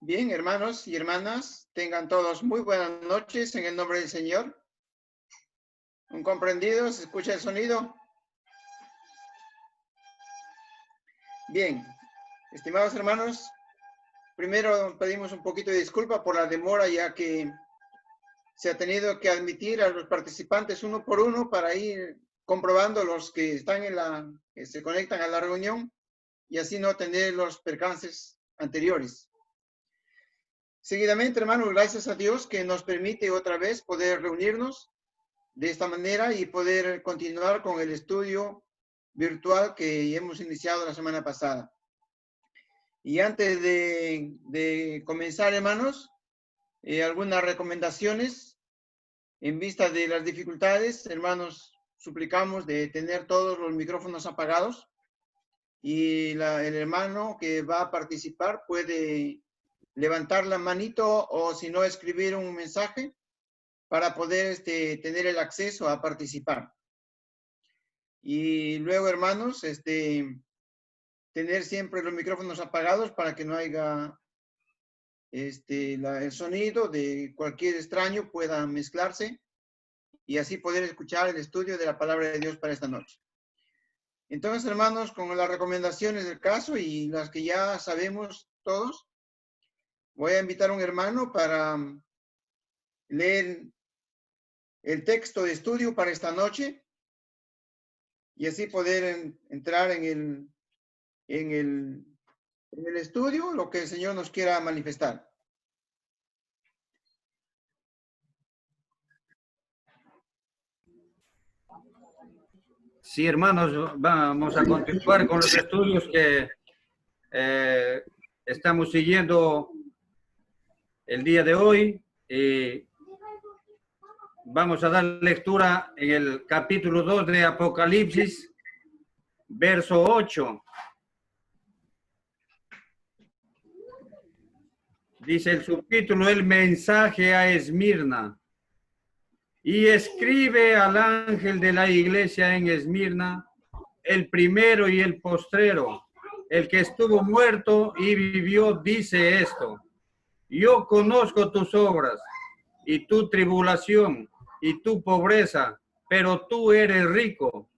Bien, hermanos y hermanas, tengan todos muy buenas noches en el nombre del Señor. ¿Un comprendido? ¿Se escucha el sonido? Bien, estimados hermanos, primero pedimos un poquito de disculpa por la demora, ya que se ha tenido que admitir a los participantes uno por uno para ir comprobando los que están que se conectan a la reunión y así no tener los percances anteriores. Seguidamente, hermanos, gracias a Dios que nos permite otra vez poder reunirnos de esta manera y poder continuar con el estudio virtual que hemos iniciado la semana pasada. Y antes de comenzar, hermanos, algunas recomendaciones en vista de las dificultades. Hermanos, suplicamos de tener todos los micrófonos apagados y el hermano que va a participar puede levantar la manito o si no escribir un mensaje para poder tener el acceso a participar. Y luego, hermanos, tener siempre los micrófonos apagados para que no haya el sonido de cualquier extraño pueda mezclarse y así poder escuchar el estudio de la palabra de Dios para esta noche. Entonces, hermanos, con las recomendaciones del caso y las que ya sabemos todos, voy a invitar a un hermano para leer el texto de estudio para esta noche y así poder entrar en el estudio, lo que el Señor nos quiera manifestar. Sí, hermanos, vamos a continuar con los estudios que estamos siguiendo el día de hoy. Vamos a dar lectura en el capítulo 2 de Apocalipsis, verso 8. Dice el subtítulo, el mensaje a Esmirna. Y escribe al ángel de la iglesia en Esmirna, el primero y el postrero, el que estuvo muerto y vivió, dice esto: yo conozco tus obras y tu tribulación y tu pobreza, pero tú eres rico,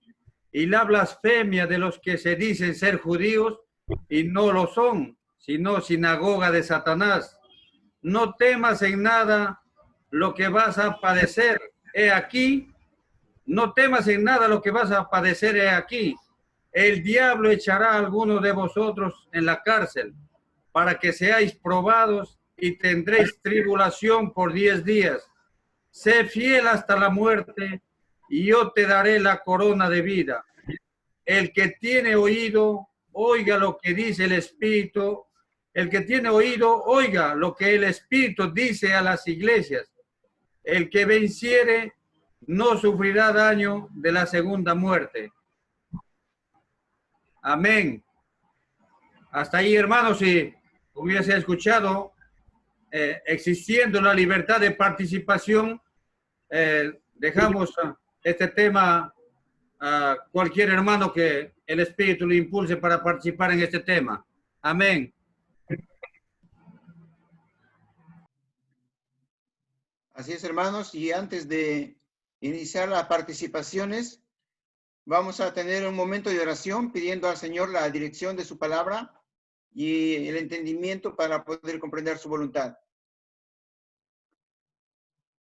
y la blasfemia de los que se dicen ser judíos y no lo son, sino sinagoga de Satanás. No temas en nada lo que vas a padecer. He aquí, no temas en nada lo que vas a padecer. He aquí, el diablo echará a algunos de vosotros en la cárcel para que seáis probados y tendréis tribulación por 10 días. Sé fiel hasta la muerte y yo te daré la corona de vida. El que tiene oído, oiga lo que dice el Espíritu. El que tiene oído, oiga lo que el Espíritu dice a las iglesias. El que venciere no sufrirá daño de la segunda muerte. Amén. Hasta ahí, hermanos, si hubiese escuchado, existiendo la libertad de participación, dejamos este tema a cualquier hermano que el Espíritu le impulse para participar en este tema. Amén. Así es, hermanos, y antes de iniciar las participaciones, vamos a tener un momento de oración pidiendo al Señor la dirección de su palabra y el entendimiento para poder comprender su voluntad.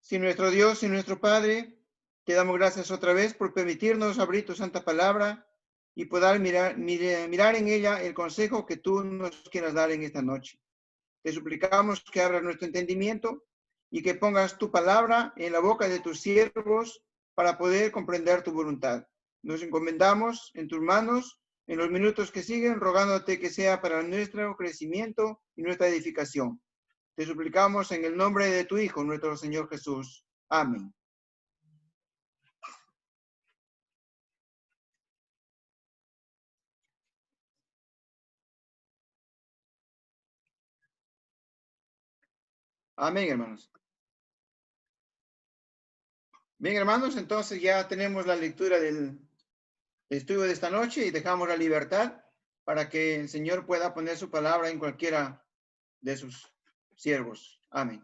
Sí, nuestro Dios y nuestro Padre, te damos gracias otra vez por permitirnos abrir tu santa palabra y poder mirar en ella el consejo que tú nos quieras dar en esta noche. Te suplicamos que abras nuestro entendimiento y que pongas tu palabra en la boca de tus siervos para poder comprender tu voluntad. Nos encomendamos en tus manos en los minutos que siguen, rogándote que sea para nuestro crecimiento y nuestra edificación. Te suplicamos en el nombre de tu Hijo, nuestro Señor Jesús. Amén. Amén, hermanos. Bien, hermanos, entonces ya tenemos la lectura del estudio de esta noche y dejamos la libertad para que el Señor pueda poner su palabra en cualquiera de sus siervos. Amén.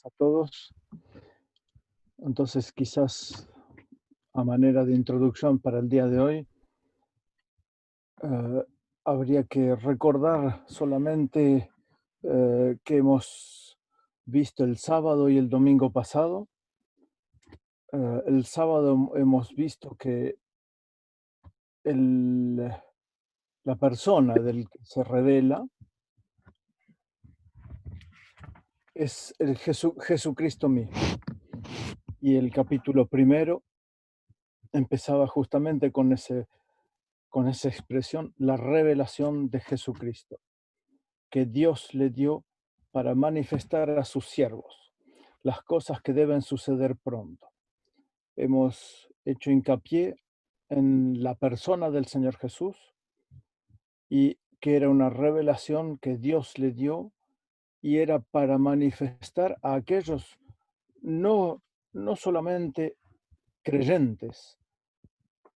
A todos. Entonces, quizás a manera de introducción para el día de hoy, habría que recordar solamente que hemos visto el sábado y el domingo pasado. El sábado hemos visto que la persona del que se revela es el Jesucristo mismo. Y el capítulo primero empezaba justamente con esa expresión, la revelación de Jesucristo, que Dios le dio para manifestar a sus siervos las cosas que deben suceder pronto. Hemos hecho hincapié en la persona del Señor Jesús y que era una revelación que Dios le dio y era para manifestar a aquellos no solamente creyentes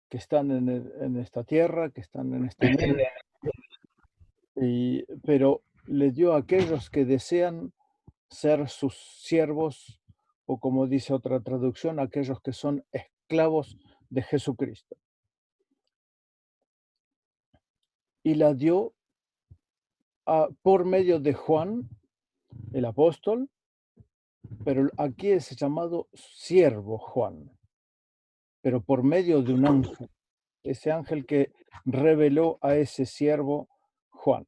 que están en esta tierra, que están en este mundo, pero le dio a aquellos que desean ser sus siervos, o como dice otra traducción, aquellos que son esclavos de Jesucristo. Y la dio por medio de Juan, el apóstol, pero aquí es llamado siervo Juan, pero por medio de un ángel, ese ángel que reveló a ese siervo Juan.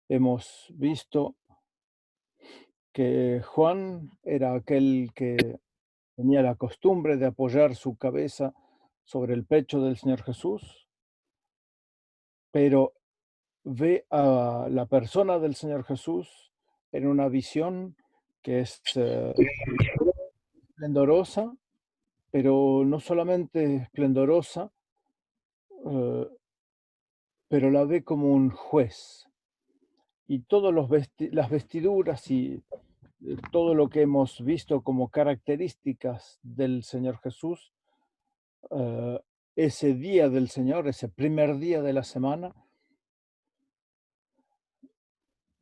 Hemos visto que Juan era aquel que tenía la costumbre de apoyar su cabeza sobre el pecho del Señor Jesús, pero ve a la persona del Señor Jesús en una visión que es esplendorosa, pero no solamente esplendorosa, pero la ve como un juez. Y todas las vestiduras y todo lo que hemos visto como características del Señor Jesús, ese día del Señor, ese primer día de la semana,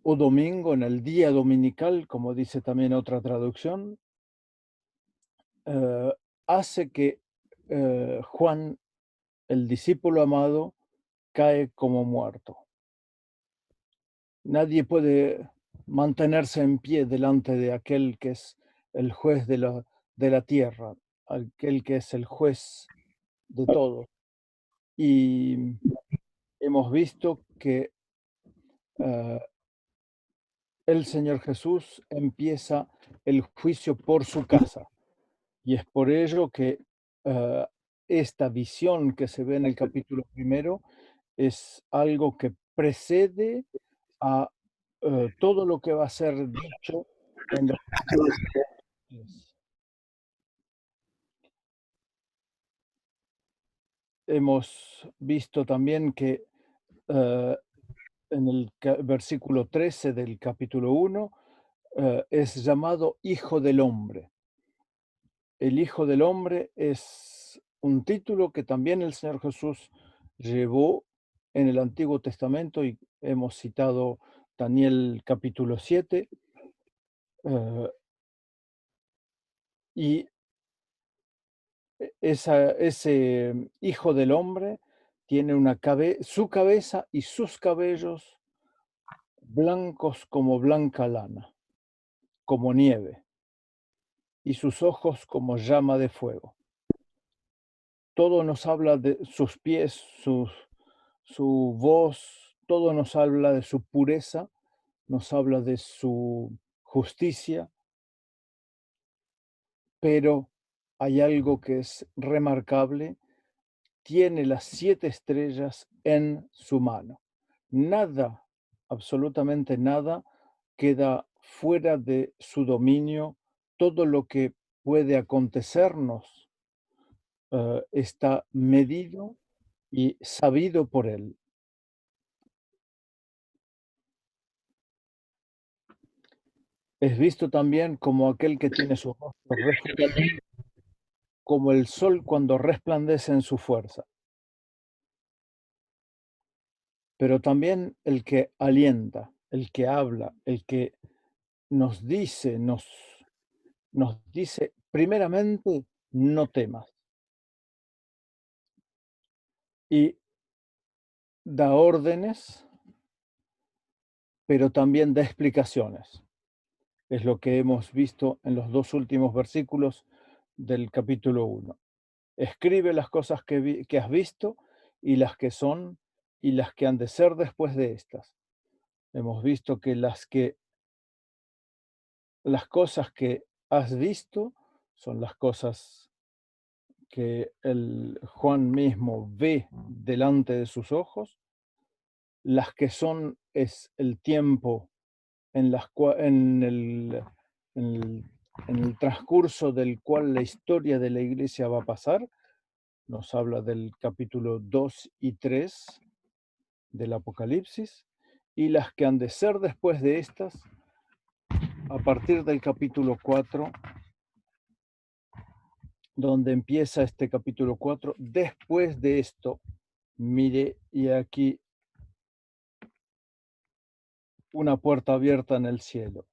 o domingo, en el día dominical, como dice también otra traducción, hace que Juan, el discípulo amado, cae como muerto. Nadie puede mantenerse en pie delante de aquel que es el juez de la tierra, aquel que es el juez de todo. Y hemos visto que el Señor Jesús empieza el juicio por su casa. Y es por ello que esta visión que se ve en el capítulo primero es algo que precede a todo lo que va a ser dicho en los capítulos. Hemos visto también que en el versículo 13 del capítulo 1 es llamado Hijo del Hombre. El Hijo del Hombre es un título que también el Señor Jesús llevó en el Antiguo Testamento y hemos citado Daniel capítulo 7 y ese Hijo del Hombre tiene su cabeza y sus cabellos blancos como blanca lana, como nieve, y sus ojos como llama de fuego. Todo nos habla de sus pies, su voz, todo nos habla de su pureza, nos habla de su justicia, pero hay algo que es remarcable, tiene las 7 estrellas en su mano. Nada, absolutamente nada, queda fuera de su dominio. Todo lo que puede acontecernos está medido y sabido por él. Es visto también como aquel que tiene su rostro refulgente, como el sol cuando resplandece en su fuerza, pero también el que alienta, el que habla, el que nos dice, nos dice primeramente, no temas, y da órdenes, pero también da explicaciones. Es lo que hemos visto en los 2 últimos versículos del capítulo 1. Escribe las cosas que has visto y las que son y las que han de ser después de estas. Hemos visto que las cosas que has visto son las cosas que el Juan mismo ve delante de sus ojos. Las que son es el tiempo en el transcurso del cual la historia de la iglesia va a pasar. Nos habla del capítulo 2 y 3 del Apocalipsis, y las que han de ser después de estas, a partir del capítulo 4, donde empieza este capítulo 4, después de esto, mire, y aquí una puerta abierta en el cielo.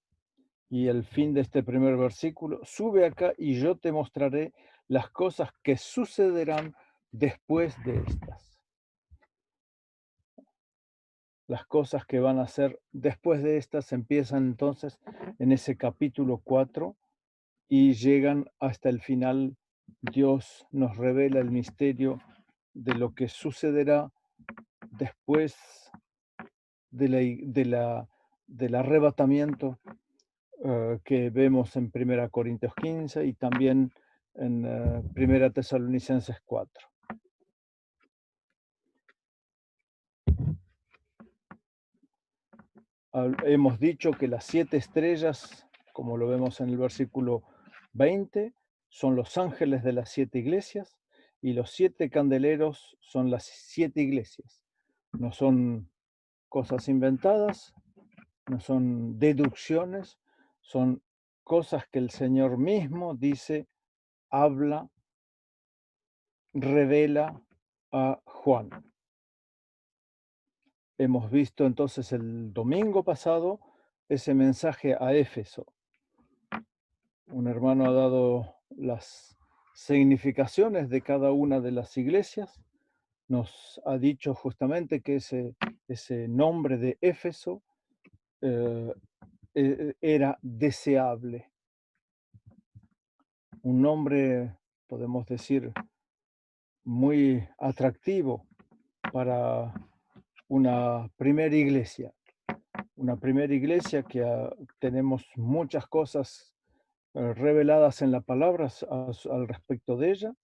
Y el fin de este primer versículo, sube acá y yo te mostraré las cosas que sucederán después de estas. Las cosas que van a ser después de estas empiezan entonces en ese capítulo 4 y llegan hasta el final. Dios nos revela el misterio de lo que sucederá después del arrebatamiento que vemos en 1 Corintios 15 y también en 1 Tesalonicenses 4. Hemos dicho que las 7 estrellas, como lo vemos en el versículo 20, son los ángeles de las 7 iglesias, y los 7 candeleros son las 7 iglesias. No son cosas inventadas, no son deducciones, son cosas que el Señor mismo dice, habla, revela a Juan. Hemos visto entonces el domingo pasado ese mensaje a Éfeso. Un hermano ha dado las significaciones de cada una de las iglesias. Nos ha dicho justamente que ese nombre de Éfeso era deseable. Un nombre, podemos decir, muy atractivo para una primera iglesia. una primera iglesia que tenemos muchas cosas reveladas en la palabra al respecto de ella.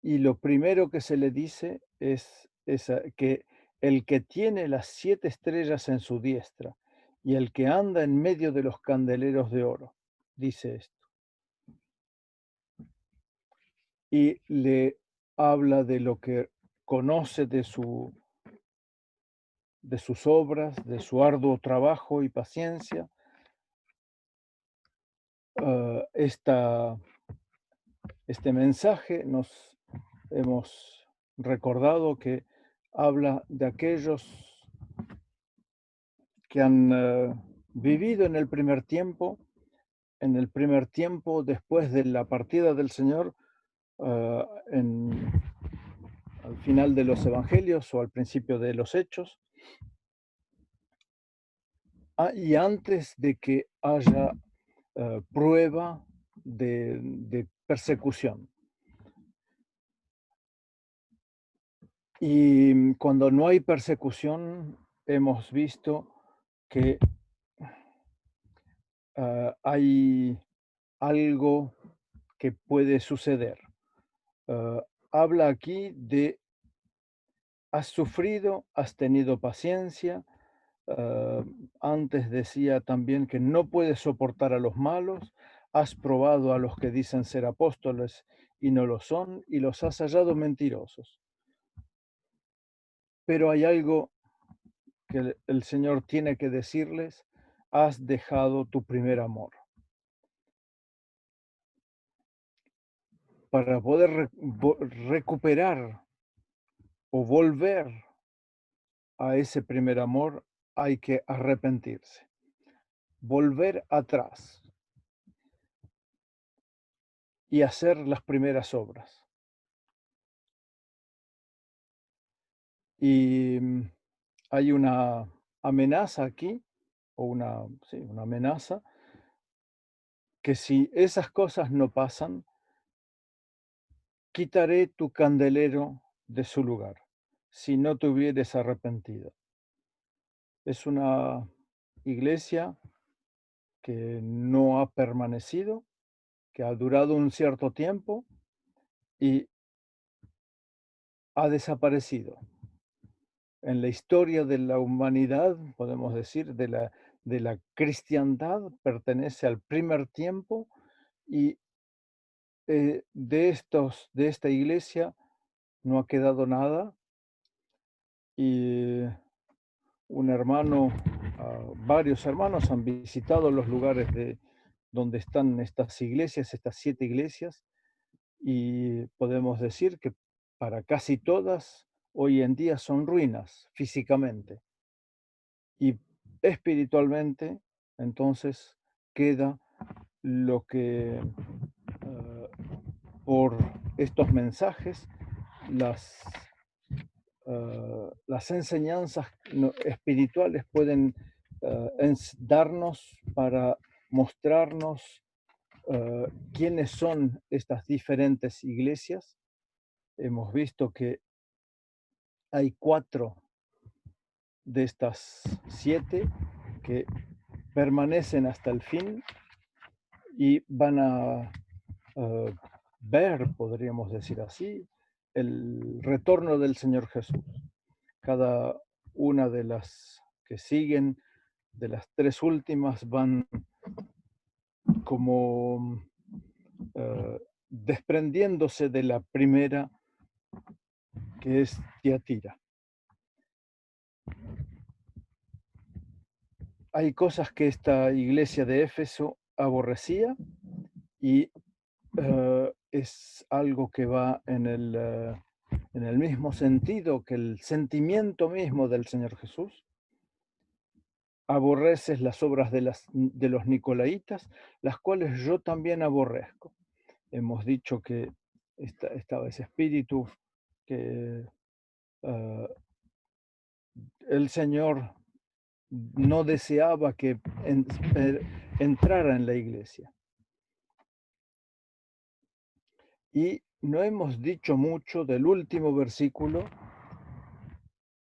Y lo primero que se le dice es que el que tiene las 7 estrellas en su diestra y el que anda en medio de los candeleros de oro, dice esto. Y le habla de lo que conoce de sus obras, de su arduo trabajo y paciencia. Este mensaje nos hemos recordado que habla de aquellos que han vivido en el primer tiempo después de la partida del Señor, al final de los evangelios o al principio de los hechos, y antes de que haya prueba de persecución. Y cuando no hay persecución, hemos visto que hay algo que puede suceder. Habla aquí de: has sufrido, has tenido paciencia. Antes decía también que no puedes soportar a los malos, has probado a los que dicen ser apóstoles y no lo son, y los has hallado mentirosos. Pero hay algo que el Señor tiene que decirles: has dejado tu primer amor. Para poder recuperar o volver a ese primer amor, hay que arrepentirse, volver atrás y hacer las primeras obras. Y hay una amenaza aquí, o una amenaza, que si esas cosas no pasan, quitaré tu candelero de su lugar, si no te hubieres arrepentido. Es una iglesia que no ha permanecido, que ha durado un cierto tiempo y ha desaparecido. En la historia de la humanidad, podemos decir, de la cristiandad, pertenece al primer tiempo, y de esta iglesia no ha quedado nada. Y varios hermanos han visitado los lugares donde están estas iglesias, estas 7 iglesias, y podemos decir que para casi todas hoy en día son ruinas físicamente, y espiritualmente entonces queda lo que por estos mensajes, las enseñanzas espirituales pueden darnos para mostrarnos quiénes son estas diferentes iglesias. Hemos visto que hay 4 de estas 7 que permanecen hasta el fin y van a ver, podríamos decir así, el retorno del Señor Jesús. Cada una de las que siguen, de las 3 últimas, van como desprendiéndose de la primera, que es Tiatira. Hay cosas que esta iglesia de Éfeso aborrecía, y es algo que va en el mismo sentido que el sentimiento mismo del Señor Jesús. Aborreces las obras de los nicolaitas, las cuales yo también aborrezco. Hemos dicho que estaba ese espíritu que el Señor no deseaba que entrara en la iglesia. Y no hemos dicho mucho del último versículo,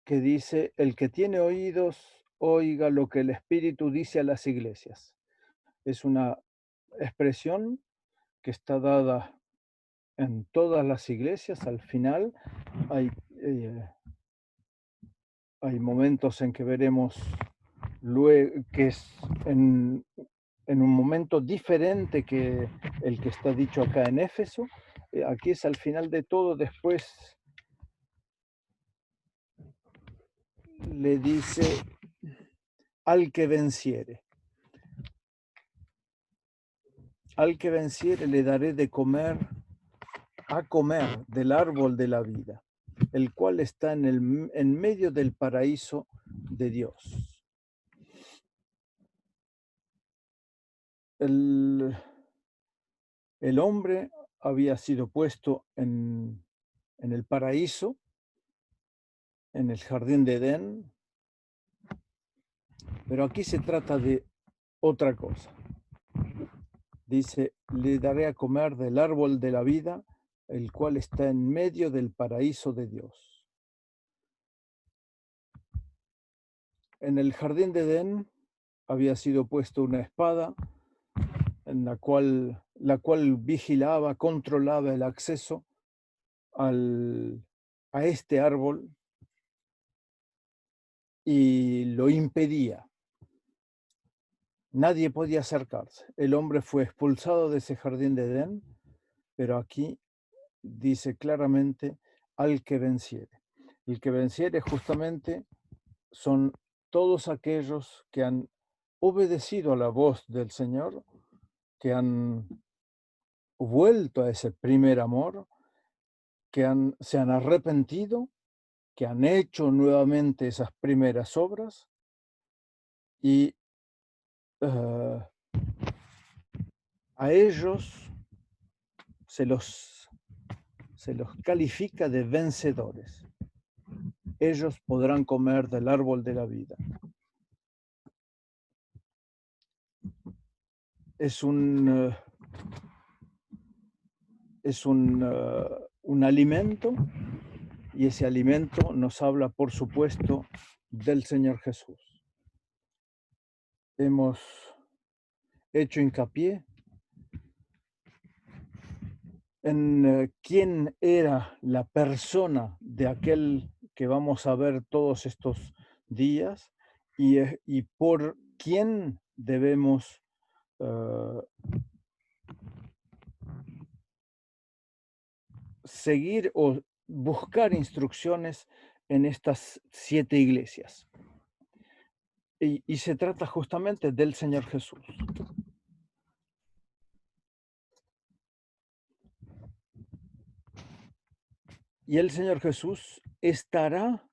que dice, el que tiene oídos, oiga lo que el Espíritu dice a las iglesias. Es una expresión que está dada en todas las iglesias. Al final hay, hay momentos en que veremos luego que es en un momento diferente que el que está dicho acá en Éfeso. Aquí es al final de todo, después le dice al que venciere. Al que venciere le daré de comer, a comer del árbol de la vida, el cual está en medio del paraíso de Dios. El hombre había sido puesto en el paraíso, en el jardín de Edén, pero aquí se trata de otra cosa. Dice, le daré a comer del árbol de la vida, el cual está en medio del paraíso de Dios. En el jardín de Edén había sido puesto una espada en la cual vigilaba, controlaba el acceso a este árbol y lo impedía. Nadie podía acercarse. El hombre fue expulsado de ese jardín de Edén, pero aquí dice claramente al que venciere. El que venciere justamente son todos aquellos que han obedecido a la voz del Señor, que han vuelto a ese primer amor, que se han arrepentido, que han hecho nuevamente esas primeras obras y a ellos se los califica de vencedores. Ellos podrán comer del árbol de la vida. Es un alimento, y ese alimento nos habla, por supuesto, del Señor Jesús. Hemos hecho hincapié en quién era la persona de aquel que vamos a ver todos estos días y por quién debemos seguir o buscar instrucciones en estas 7 iglesias. Y se trata justamente del Señor Jesús. Y el Señor Jesús estará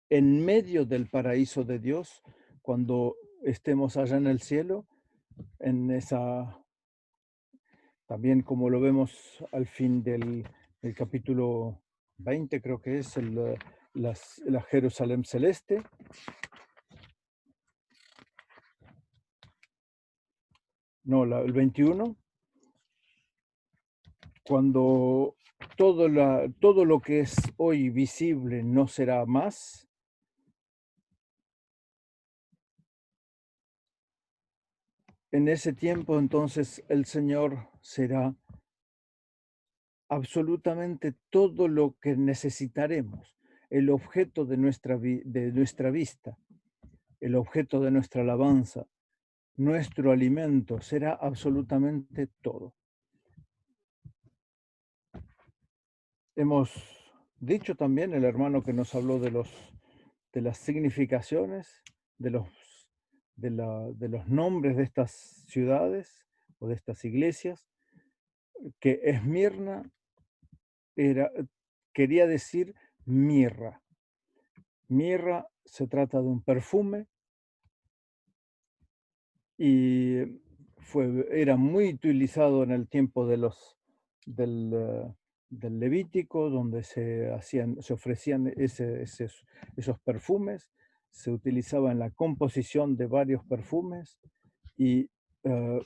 en medio del paraíso de Dios cuando estemos allá en el cielo, en esa, también como lo vemos al fin del capítulo 20, creo que es la Jerusalén celeste. No, el 21, cuando todo lo que es hoy visible no será más. En ese tiempo, entonces, el Señor será absolutamente todo lo que necesitaremos, el objeto de nuestra vista, el objeto de nuestra alabanza, nuestro alimento, será absolutamente todo. Hemos dicho también, el hermano que nos habló de las significaciones, de los nombres de estas ciudades o de estas iglesias, que Esmirna quería decir mirra. Mirra se trata de un perfume y era muy utilizado en el tiempo del Levítico, donde se ofrecían esos perfumes. Se utilizaba en la composición de varios perfumes y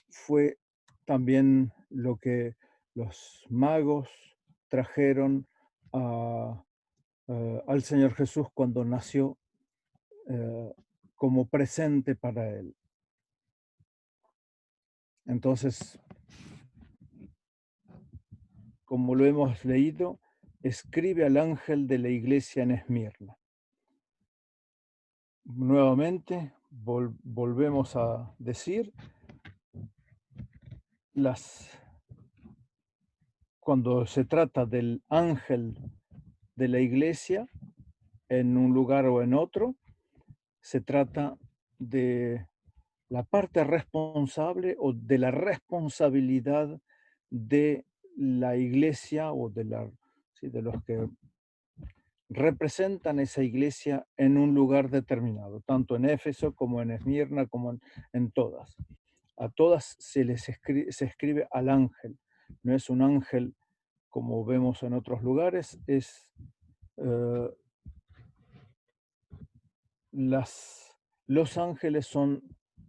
fue también lo que los magos trajeron a al Señor Jesús cuando nació como presente para él. Entonces, como lo hemos leído, escribe al ángel de la iglesia en Esmirna. Nuevamente, volvemos a decir, cuando se trata del ángel de la iglesia en un lugar o en otro, se trata de la parte responsable o de la responsabilidad de la iglesia o de los que representan esa iglesia en un lugar determinado, tanto en Éfeso como en Esmirna, como en todas. A todas se escribe al ángel. No es un ángel como vemos en otros lugares, es los ángeles son,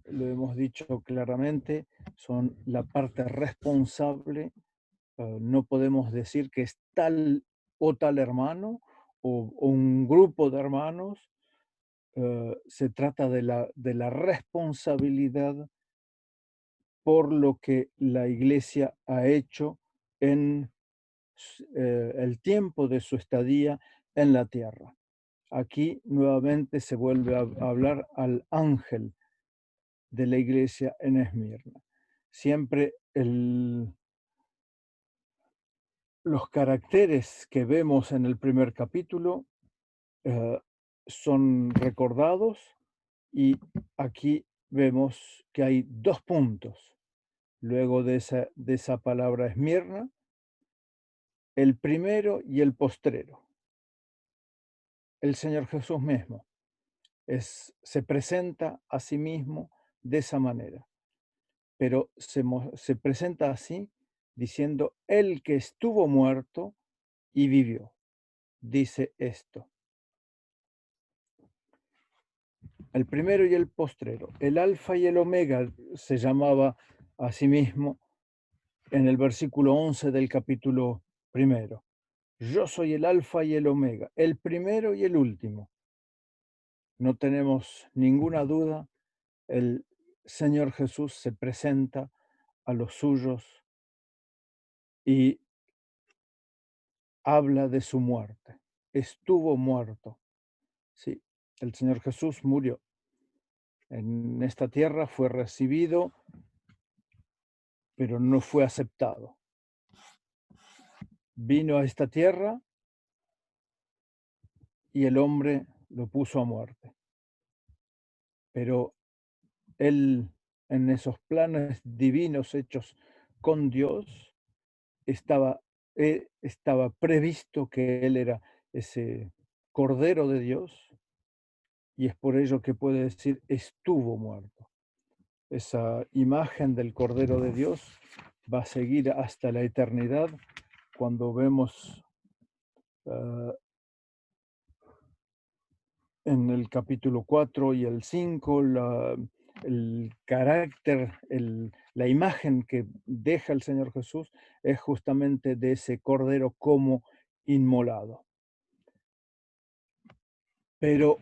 lo hemos dicho claramente, son la parte responsable. No podemos decir que es tal o tal hermano o un grupo de hermanos. Se trata de la responsabilidad por lo que la iglesia ha hecho en el tiempo de su estadía en la tierra. Aquí nuevamente se vuelve a hablar al ángel de la iglesia en Esmirna. Siempre los caracteres que vemos en el primer capítulo son recordados, y aquí vemos que hay 2 puntos. Luego de esa palabra Esmirna, el primero y el postrero. El Señor Jesús mismo se presenta a sí mismo de esa manera, pero se presenta así diciendo: el que estuvo muerto y vivió. Dice esto. El primero y el postrero. El alfa y el omega se llamaba a sí mismo en el versículo 11 del capítulo primero. Yo soy el alfa y el omega, el primero y el último. No tenemos ninguna duda, el Señor Jesús se presenta a los suyos y habla de su muerte. Estuvo muerto. Sí, el Señor Jesús murió. En esta tierra fue recibido, pero no fue aceptado. Vino a esta tierra y el hombre lo puso a muerte. Pero él, en esos planes divinos hechos con Dios, estaba previsto que él era ese Cordero de Dios, y es por ello que puede decir estuvo muerto. Esa imagen del Cordero de Dios va a seguir hasta la eternidad. Cuando vemos en el capítulo 4 y el 5 el carácter, la imagen que deja el Señor Jesús es justamente de ese Cordero como inmolado. Pero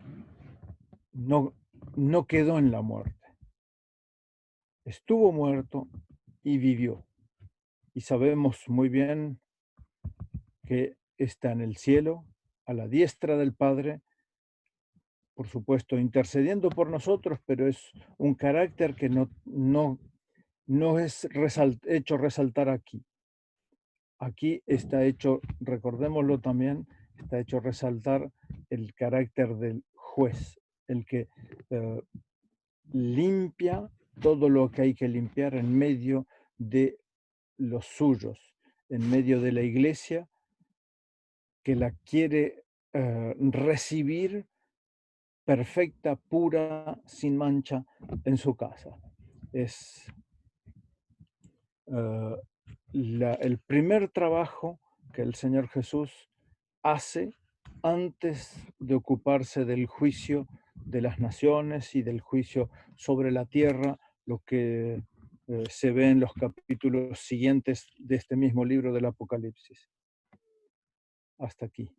no quedó en la muerte. Estuvo muerto y vivió. Y sabemos muy bien que está en el cielo, a la diestra del Padre, por supuesto, intercediendo por nosotros, pero es un carácter que no es hecho resaltar aquí. Aquí está hecho, recordémoslo también, está hecho resaltar el carácter del juez, el que limpia todo lo que hay que limpiar en medio de los suyos, en medio de la iglesia que la quiere recibir perfecta, pura, sin mancha en su casa. Es el primer trabajo que el Señor Jesús hace antes de ocuparse del juicio de las naciones y del juicio sobre la tierra, lo que se ve en los capítulos siguientes de este mismo libro del Apocalipsis. Hasta aquí.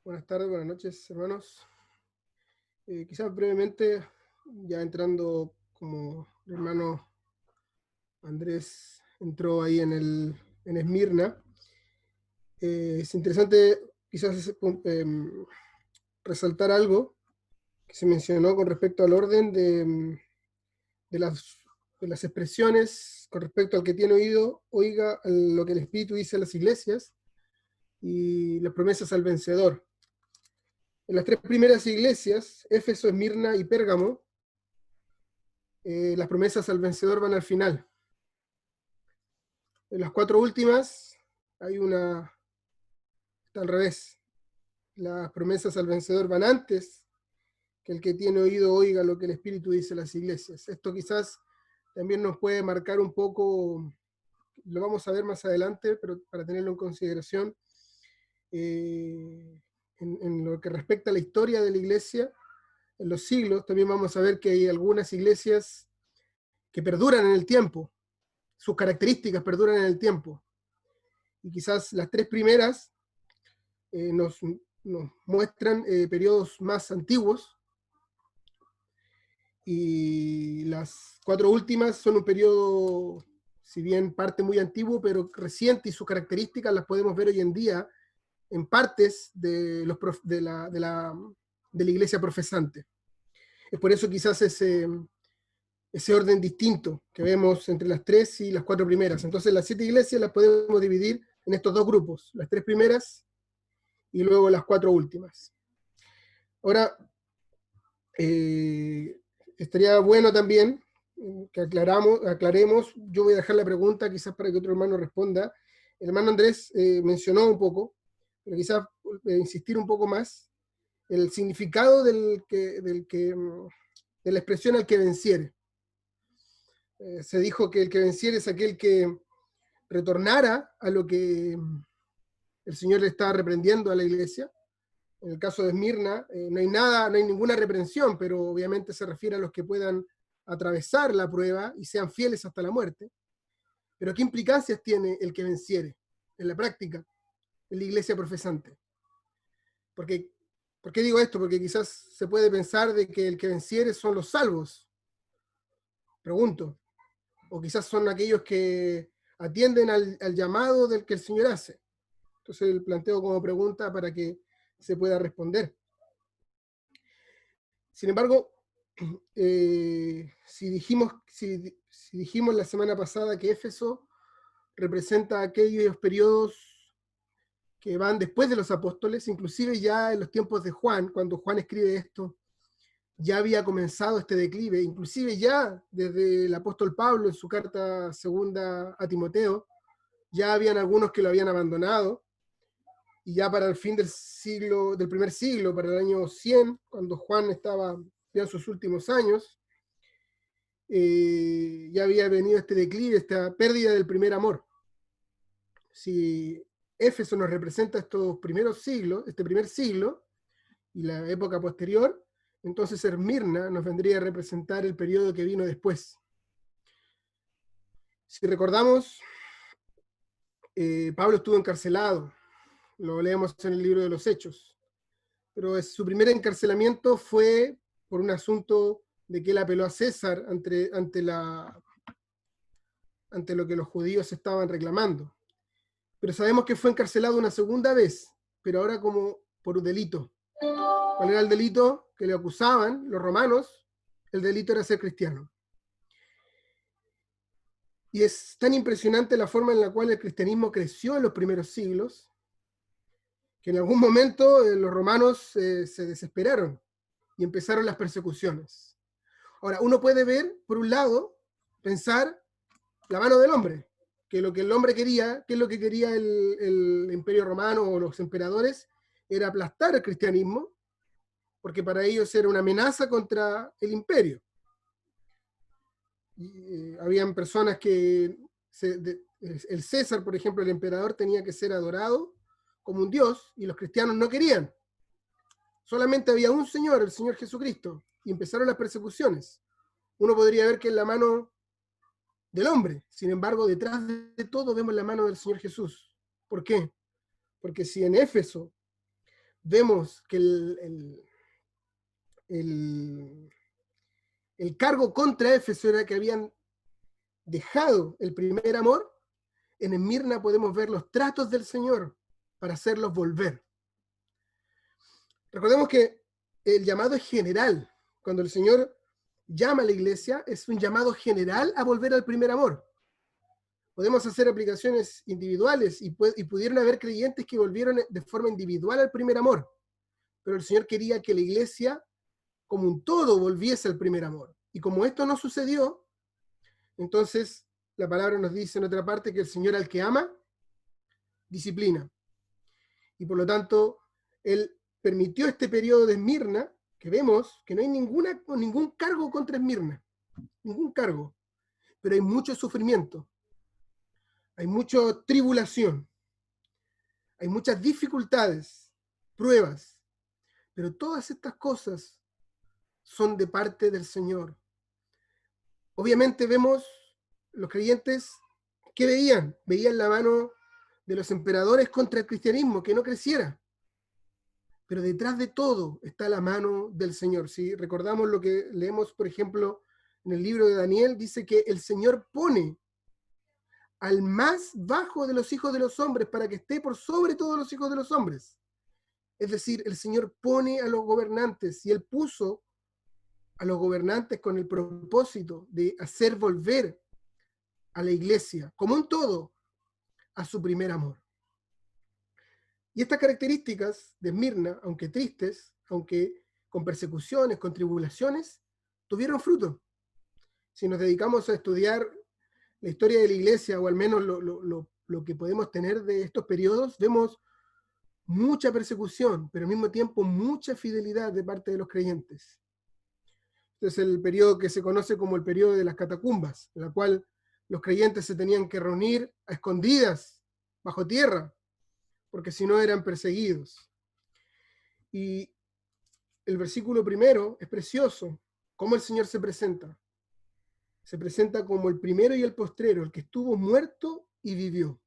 Buenas tardes, buenas noches, hermanos. Quizás brevemente, ya entrando como el hermano Andrés entró ahí en Esmirna, es interesante quizás resaltar algo que se mencionó con respecto al orden de las expresiones con respecto al que tiene oído, oiga lo que el Espíritu dice a las iglesias y las promesas al vencedor. En las tres primeras iglesias, Éfeso, Esmirna y Pérgamo, las promesas al vencedor van al final. En las cuatro últimas está al revés. Las promesas al vencedor van antes, que el que tiene oído oiga lo que el Espíritu dice a las iglesias. Esto quizás también nos puede marcar un poco, lo vamos a ver más adelante, pero para tenerlo en consideración, en lo que respecta a la historia de la iglesia, en los siglos, también vamos a ver que hay algunas iglesias que perduran en el tiempo, sus características perduran en el tiempo. Y quizás las tres primeras nos muestran periodos más antiguos, y las cuatro últimas son un periodo, si bien parte muy antiguo, pero reciente, y sus características las podemos ver hoy en día en partes de la iglesia profesante. Es por eso quizás ese orden distinto que vemos entre las tres y las cuatro primeras. Entonces las 7 iglesias las podemos dividir en estos dos grupos, las tres primeras y luego las cuatro últimas. Ahora, estaría bueno también que aclaremos, yo voy a dejar la pregunta quizás para que otro hermano responda. El hermano Andrés mencionó un poco, pero quizás insistir un poco más, el significado de la expresión al que venciere. Se dijo que el que venciere es aquel que retornara a lo que el Señor le estaba reprendiendo a la iglesia. En el caso de Esmirna, no hay ninguna reprensión, pero obviamente se refiere a los que puedan atravesar la prueba y sean fieles hasta la muerte. Pero ¿qué implicancias tiene el que venciere en la práctica, en la iglesia profesante? ¿Por qué digo esto? Porque quizás se puede pensar de que el que venciere son los salvos. Pregunto. O quizás son aquellos que atienden al llamado del que el Señor hace. Entonces el planteo como pregunta para que se pueda responder. Sin embargo, si dijimos la semana pasada que Éfeso representa aquellos periodos que van después de los apóstoles, inclusive ya en los tiempos de Juan, cuando Juan escribe esto, ya había comenzado este declive, inclusive ya desde el apóstol Pablo en su carta segunda a Timoteo, ya habían algunos que lo habían abandonado, y ya para el fin del primer siglo, para el año 100, cuando Juan estaba ya en sus últimos años, ya había venido este declive, esta pérdida del primer amor. Si Éfeso nos representa estos primeros siglos, este primer siglo, y la época posterior, entonces Esmirna nos vendría a representar el periodo que vino después. Si recordamos, Pablo estuvo encarcelado, lo leemos en el libro de los Hechos, pero su primer encarcelamiento fue por un asunto de que él apeló a César ante lo que los judíos estaban reclamando. Pero sabemos que fue encarcelado una segunda vez, pero ahora como por un delito. ¿Cuál era el delito que le acusaban los romanos? El delito era ser cristiano. Y es tan impresionante la forma en la cual el cristianismo creció en los primeros siglos, que en algún momento los romanos se desesperaron y empezaron las persecuciones. Ahora, uno puede ver, por un lado, pensar la mano del hombre, que lo que el hombre quería, que es lo que quería el imperio romano o los emperadores, era aplastar el cristianismo, porque para ellos era una amenaza contra el imperio. Habían personas que, el César, por ejemplo, el emperador, tenía que ser adorado como un dios, y los cristianos no querían. Solamente había un Señor, el Señor Jesucristo, y empezaron las persecuciones. Uno podría ver que es la mano del hombre, sin embargo, detrás de todo vemos la mano del Señor Jesús. ¿Por qué? Porque si en Éfeso vemos que el cargo contra Éfeso era que habían dejado el primer amor. En Esmirna podemos ver los tratos del Señor para hacerlos volver. Recordemos que el llamado es general. Cuando el Señor llama a la iglesia, es un llamado general a volver al primer amor. Podemos hacer aplicaciones individuales y pudieron haber creyentes que volvieron de forma individual al primer amor. Pero el Señor quería que la iglesia, como un todo, volviese al primer amor. Y como esto no sucedió, entonces la palabra nos dice en otra parte que el Señor al que ama, disciplina. Y por lo tanto, Él permitió este periodo de Esmirna, que vemos que no hay ningún cargo contra Esmirna, ningún cargo, pero hay mucho sufrimiento, hay mucha tribulación, hay muchas dificultades, pruebas, pero todas estas cosas son de parte del Señor. Obviamente vemos los creyentes que veían la mano de los emperadores contra el cristianismo, que no creciera. Pero detrás de todo está la mano del Señor. Si recordamos lo que leemos, por ejemplo, en el libro de Daniel, dice que el Señor pone al más bajo de los hijos de los hombres para que esté por sobre todos los hijos de los hombres. Es decir, el Señor pone a los gobernantes, y Él puso a los gobernantes con el propósito de hacer volver a la iglesia, como un todo, a su primer amor. Y estas características de Esmirna, aunque tristes, aunque con persecuciones, con tribulaciones, tuvieron fruto. Si nos dedicamos a estudiar la historia de la iglesia, o al menos lo que podemos tener de estos periodos, vemos mucha persecución, pero al mismo tiempo mucha fidelidad de parte de los creyentes. Este es el periodo que se conoce como el periodo de las catacumbas, en la cual los creyentes se tenían que reunir a escondidas, bajo tierra, porque si no eran perseguidos. Y el versículo primero es precioso, cómo el Señor se presenta. Se presenta como el primero y el postrero, el que estuvo muerto y vivió.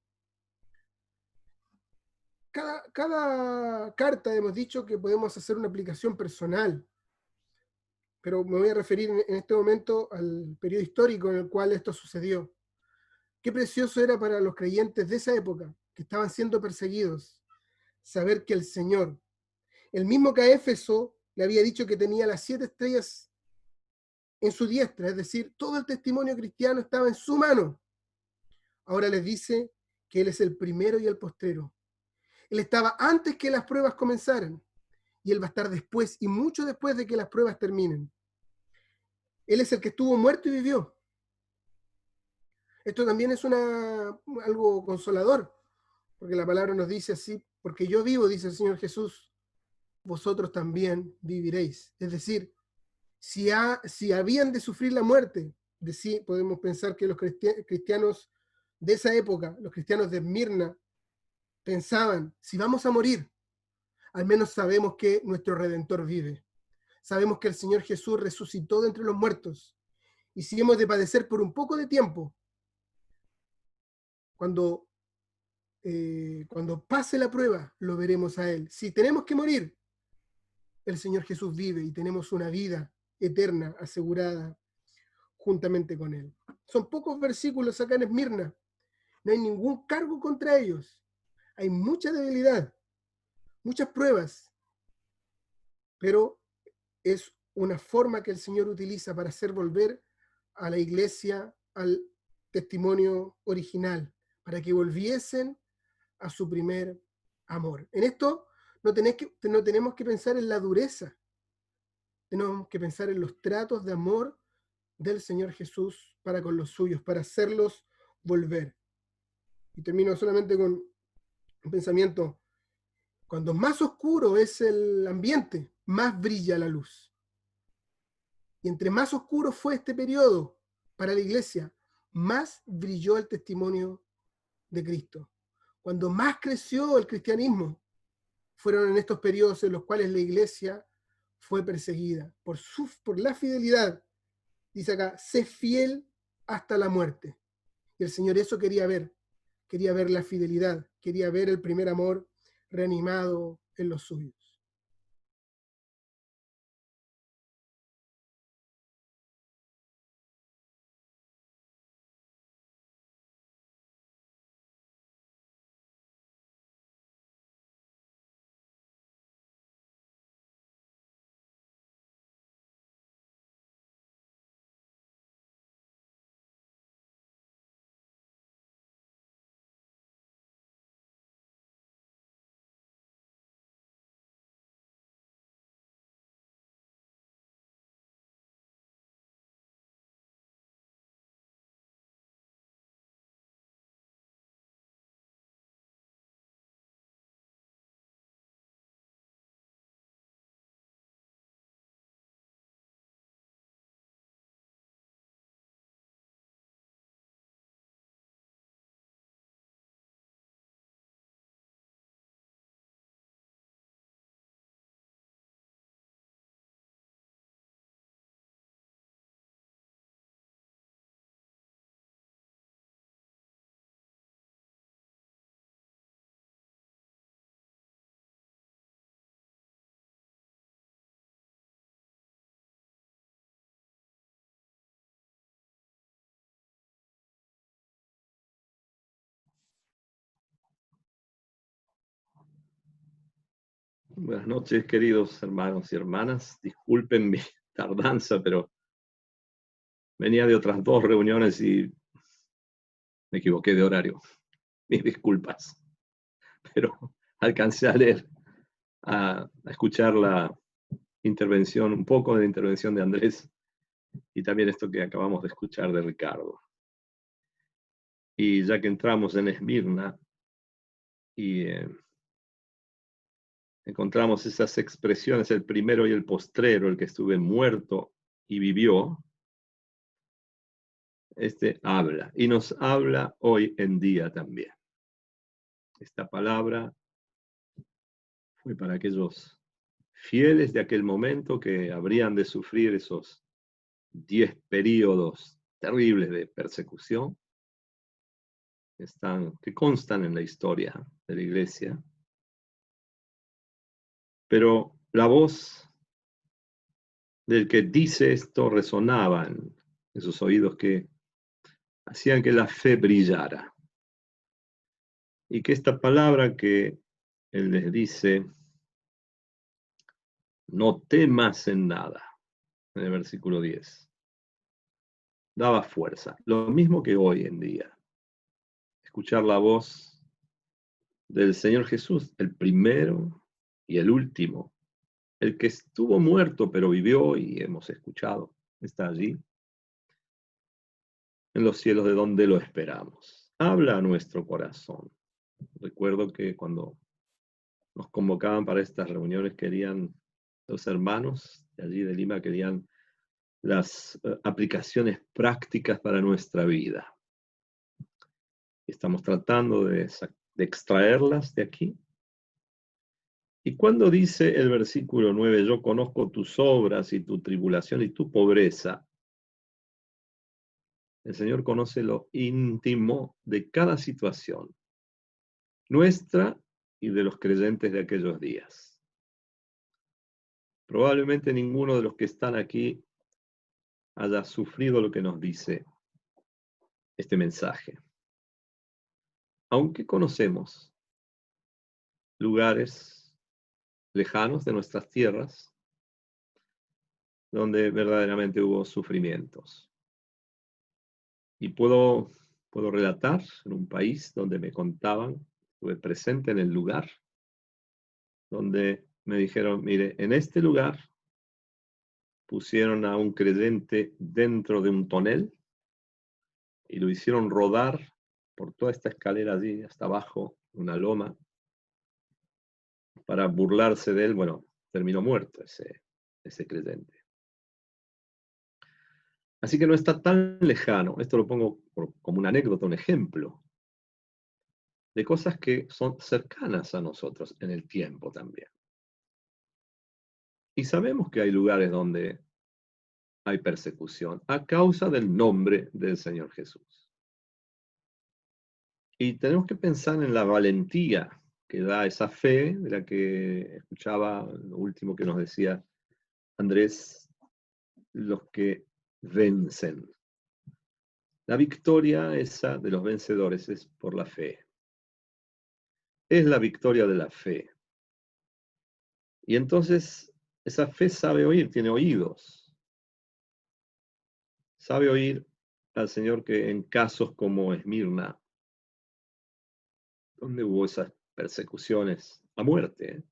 Cada carta hemos dicho que podemos hacer una aplicación personal, pero me voy a referir en este momento al periodo histórico en el cual esto sucedió. Qué precioso era para los creyentes de esa época, que estaban siendo perseguidos, saber que el Señor, el mismo que a Éfeso le había dicho que tenía las 7 estrellas en su diestra, es decir, todo el testimonio cristiano estaba en su mano, ahora les dice que Él es el primero y el postrero. Él estaba antes que las pruebas comenzaran, y Él va a estar después, y mucho después de que las pruebas terminen. Él es el que estuvo muerto y vivió. Esto también es algo consolador, porque la palabra nos dice así: porque yo vivo, dice el Señor Jesús, vosotros también viviréis. Es decir, si habían de sufrir la muerte, podemos pensar que los cristianos de esa época, los cristianos de Esmirna, pensaban, si vamos a morir, al menos sabemos que nuestro Redentor vive. Sabemos que el Señor Jesús resucitó de entre los muertos. Y si hemos de padecer por un poco de tiempo, cuando pase la prueba, lo veremos a Él. Si tenemos que morir, el Señor Jesús vive y tenemos una vida eterna asegurada juntamente con Él. Son pocos versículos acá en Esmirna. No hay ningún cargo contra ellos. Hay mucha debilidad, muchas pruebas, pero es una forma que el Señor utiliza para hacer volver a la iglesia al testimonio original, para que volviesen a su primer amor. En esto no tenemos que pensar en la dureza, tenemos que pensar en los tratos de amor del Señor Jesús para con los suyos, para hacerlos volver. Y termino solamente con un pensamiento: cuando más oscuro es el ambiente, más brilla la luz. Y entre más oscuro fue este periodo para la iglesia, más brilló el testimonio de Cristo. Cuando más creció el cristianismo, fueron en estos periodos en los cuales la iglesia fue perseguida por la fidelidad. Dice acá, sé fiel hasta la muerte. Y el Señor eso quería ver la fidelidad, quería ver el primer amor reanimado en los suyos. Buenas noches, queridos hermanos y hermanas. Disculpen mi tardanza, pero venía de otras 2 reuniones y me equivoqué de horario. Mis disculpas. Pero alcancé a leer, a escuchar la intervención, un poco de la intervención de Andrés y también esto que acabamos de escuchar de Ricardo. Y ya que entramos en Esmirna y encontramos esas expresiones, el primero y el postrero, el que estuvo muerto y vivió, habla, y nos habla hoy en día también. Esta palabra fue para aquellos fieles de aquel momento que habrían de sufrir esos 10 períodos terribles de persecución que constan en la historia de la iglesia. Pero la voz del que dice esto resonaba en esos oídos que hacían que la fe brillara. Y que esta palabra que él les dice, no temas en nada, en el versículo 10, daba fuerza. Lo mismo que hoy en día. Escuchar la voz del Señor Jesús, el primero y el último, el que estuvo muerto pero vivió y hemos escuchado, está allí, en los cielos de donde lo esperamos. Habla a nuestro corazón. Recuerdo que cuando nos convocaban para estas reuniones, los hermanos de allí de Lima querían las aplicaciones prácticas para nuestra vida. Estamos tratando de extraerlas de aquí. Y cuando dice el versículo 9, yo conozco tus obras y tu tribulación y tu pobreza, el Señor conoce lo íntimo de cada situación, nuestra y de los creyentes de aquellos días. Probablemente ninguno de los que están aquí haya sufrido lo que nos dice este mensaje. Aunque conocemos lugares lejanos de nuestras tierras donde verdaderamente hubo sufrimientos. Y puedo relatar en un país donde me contaban, estuve presente en el lugar, donde me dijeron, mire, en este lugar pusieron a un creyente dentro de un tonel y lo hicieron rodar por toda esta escalera allí, hasta abajo, una loma, para burlarse de él. Bueno, terminó muerto ese creyente. Así que no está tan lejano. Esto lo pongo como una anécdota, un ejemplo de cosas que son cercanas a nosotros en el tiempo también. Y sabemos que hay lugares donde hay persecución a causa del nombre del Señor Jesús. Y tenemos que pensar en la valentía que da esa fe de la que escuchaba lo último que nos decía Andrés, los que vencen. La victoria esa de los vencedores es por la fe. Es la victoria de la fe. Y entonces esa fe sabe oír, tiene oídos. Sabe oír al Señor que en casos como Esmirna, donde hubo esas persecuciones a muerte,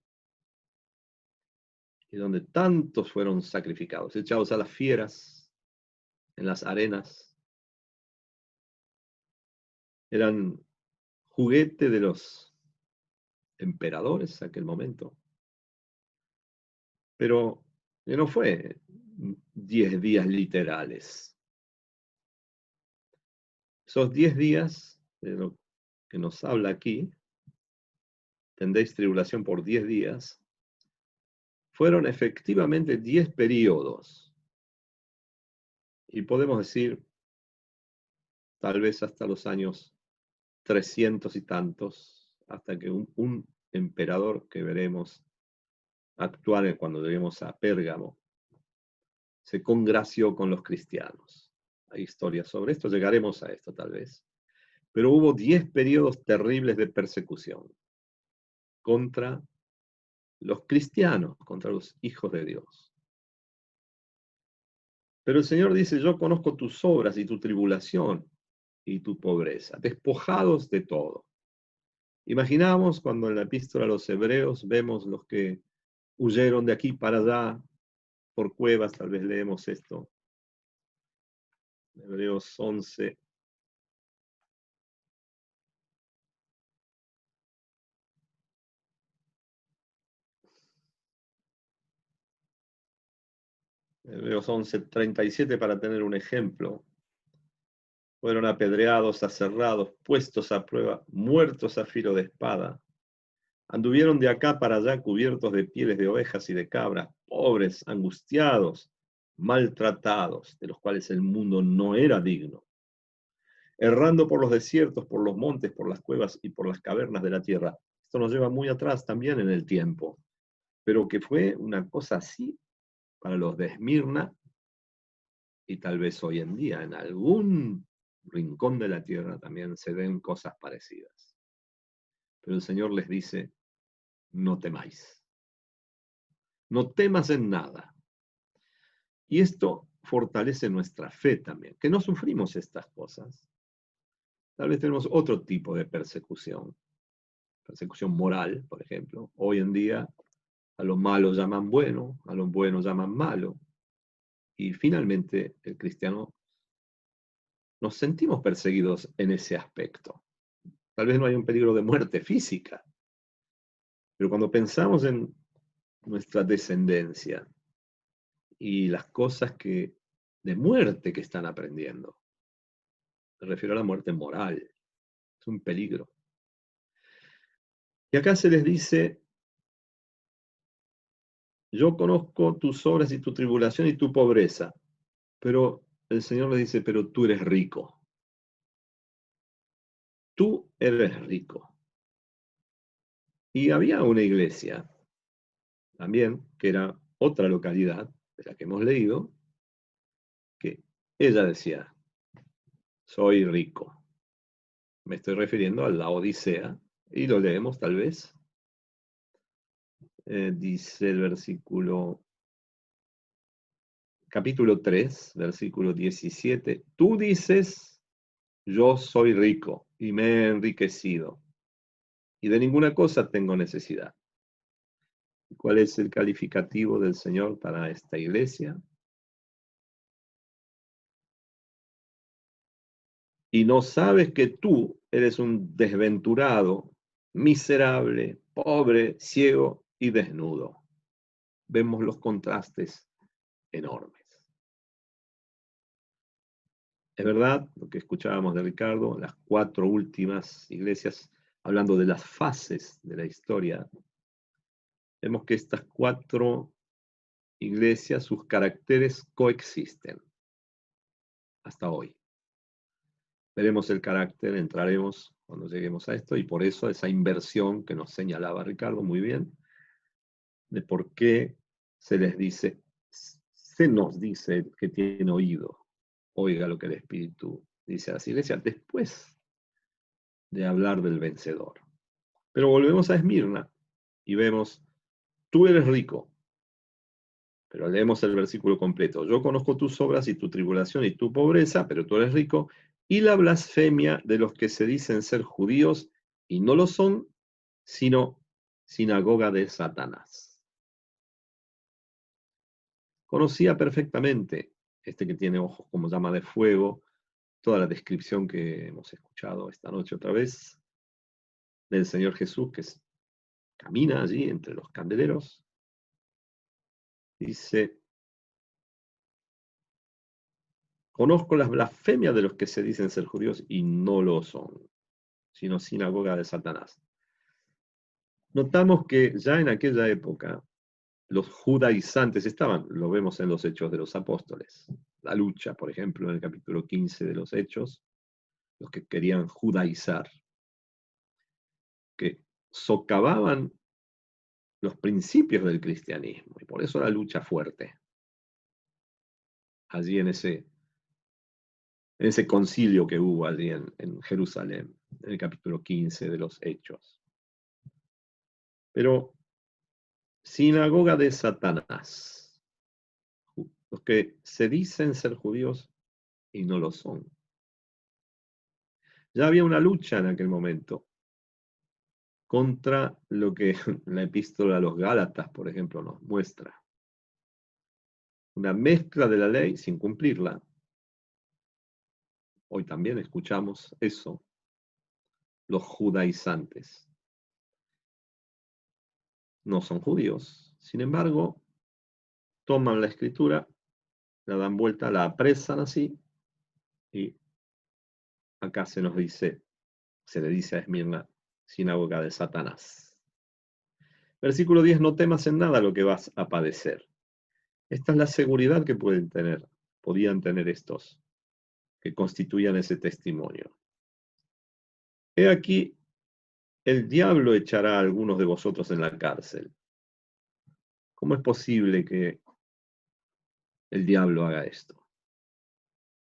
y donde tantos fueron sacrificados, echados a las fieras, en las arenas, eran juguete de los emperadores en aquel momento. Pero no fue 10 días literales. Esos 10 días de lo que nos habla aquí, tendréis tribulación por 10 días, fueron efectivamente 10 periodos. Y podemos decir, tal vez hasta los años 300 y tantos, hasta que un emperador que veremos actuar cuando lleguemos a Pérgamo, se congració con los cristianos. Hay historias sobre esto, llegaremos a esto tal vez. Pero hubo 10 periodos terribles de persecución contra los cristianos contra los hijos de Dios. Pero el Señor dice, yo conozco tus obras y tu tribulación y tu pobreza, despojados de todo. Imaginamos cuando en la epístola a los Hebreos vemos los que huyeron de aquí para allá por cuevas, tal vez leemos esto. Hebreos 11. Hebreos 11:37 para tener un ejemplo. Fueron apedreados, aserrados, puestos a prueba, muertos a filo de espada. Anduvieron de acá para allá cubiertos de pieles de ovejas y de cabras, pobres, angustiados, maltratados, de los cuales el mundo no era digno. Errando por los desiertos, por los montes, por las cuevas y por las cavernas de la tierra. Esto nos lleva muy atrás también en el tiempo, pero que fue una cosa así para los de Esmirna y tal vez hoy en día en algún rincón de la tierra también se ven cosas parecidas. Pero el Señor les dice, no temáis. No temas en nada. Y esto fortalece nuestra fe también, que no sufrimos estas cosas. Tal vez tenemos otro tipo de persecución moral, por ejemplo. Hoy en día a lo malo llaman bueno, a lo bueno llaman malo. Y finalmente el cristiano nos sentimos perseguidos en ese aspecto. Tal vez no hay un peligro de muerte física, pero cuando pensamos en nuestra descendencia y las cosas de muerte que están aprendiendo, me refiero a la muerte moral, es un peligro. Y acá se les dice, yo conozco tus obras y tu tribulación y tu pobreza, pero el Señor les dice, pero tú eres rico. Tú eres rico. Y había una iglesia también, que era otra localidad de la que hemos leído, que ella decía, soy rico. Me estoy refiriendo a la Odisea, y lo leemos tal vez. Dice el capítulo 3, versículo 17, tú dices, yo soy rico y me he enriquecido, y de ninguna cosa tengo necesidad. ¿Cuál es el calificativo del Señor para esta iglesia? Y no sabes que tú eres un desventurado, miserable, pobre, ciego y desnudo. Vemos los contrastes enormes. Es verdad lo que escuchábamos de Ricardo, las 4 últimas iglesias, hablando de las fases de la historia. Vemos que estas 4 iglesias, sus caracteres coexisten hasta hoy. Veremos el carácter, entraremos cuando lleguemos a esto, y por eso esa inversión que nos señalaba Ricardo muy bien, de por qué se nos dice que tiene oído, oiga lo que el Espíritu dice a las iglesias, después de hablar del vencedor. Pero volvemos a Esmirna y vemos, tú eres rico, pero leemos el versículo completo, yo conozco tus obras y tu tribulación y tu pobreza, pero tú eres rico, y la blasfemia de los que se dicen ser judíos y no lo son, sino sinagoga de Satanás. Conocía perfectamente, este que tiene ojos como llama de fuego, toda la descripción que hemos escuchado esta noche otra vez, del Señor Jesús que camina allí entre los candeleros. Dice, conozco las blasfemias de los que se dicen ser judíos y no lo son, sino sinagoga de Satanás. Notamos que ya en aquella época los judaizantes estaban, lo vemos en los Hechos de los Apóstoles. La lucha, por ejemplo, en el capítulo 15 de los Hechos, los que querían judaizar, que socavaban los principios del cristianismo, y por eso la lucha fuerte. Allí en ese concilio que hubo allí en Jerusalén, en el capítulo 15 de los Hechos. Pero sinagoga de Satanás. Los que se dicen ser judíos y no lo son. Ya había una lucha en aquel momento contra lo que la epístola a los Gálatas, por ejemplo, nos muestra. Una mezcla de la ley sin cumplirla. Hoy también escuchamos eso, los judaizantes. No son judíos, sin embargo, toman la escritura, la dan vuelta, la apresan así, y acá se nos dice, se le dice a Esmirna, sinagoga de Satanás. Versículo 10, no temas en nada lo que vas a padecer. Esta es la seguridad que podían tener estos que constituían ese testimonio. He aquí, el diablo echará a algunos de vosotros en la cárcel. ¿Cómo es posible que el diablo haga esto?